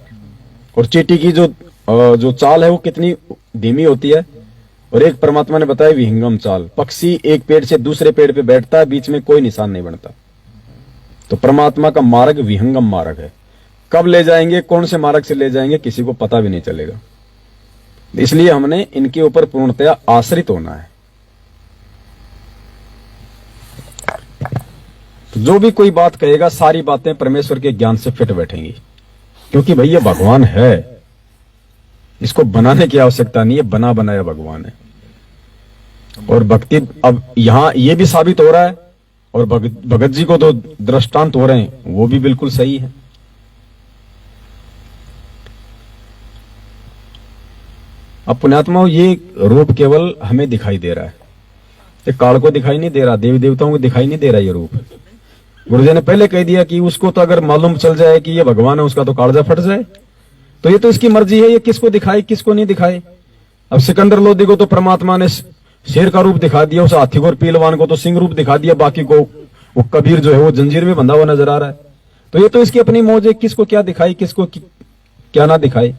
और चींटी की जो चाल है वो कितनी धीमी होती है। और एक परमात्मा ने बताया विहंगम चाल, पक्षी एक पेड़ से दूसरे पेड़ पे बैठता है, बीच में कोई निशान नहीं बनता। तो परमात्मा का मार्ग विहंगम मार्ग है। कब ले जाएंगे, कौन से मार्ग से ले जाएंगे, किसी को पता भी नहीं चलेगा। इसलिए हमने इनके ऊपर पूर्णतया आश्रित होना है। तो जो भी कोई बात कहेगा, सारी बातें परमेश्वर के ज्ञान से फिट बैठेंगी, क्योंकि भाई ये भगवान है, इसको बनाने की आवश्यकता नहीं है, बना बनाया भगवान है। और भक्ति अब यहां ये भी साबित हो रहा है, और भगत जी को तो दृष्टांत हो रहे हैं, वो भी बिल्कुल सही है। अब पुण्यात्माओं, ये रूप केवल हमें दिखाई दे रहा है, ये काल को दिखाई नहीं दे रहा, देवी देवताओं को दिखाई नहीं दे रहा ये रूप। गुरुजी ने पहले कह दिया कि उसको तो अगर मालूम चल जाए कि ये भगवान है, उसका तो कालजा फट जाए। तो ये तो इसकी मर्जी है, ये किसको दिखाए किसको नहीं दिखाए। अब सिकंदर लोधी को तो परमात्मा ने शेर का रूप दिखा दिया, उस हाथी को और पहलवान को तो सिंह रूप दिखा दिया, बाकी को वो कबीर जो है वो जंजीर में बंधा हुआ नजर आ रहा है। तो ये तो इसकी अपनी मौज है, किसको क्या दिखाई किसको क्या ना दिखाए।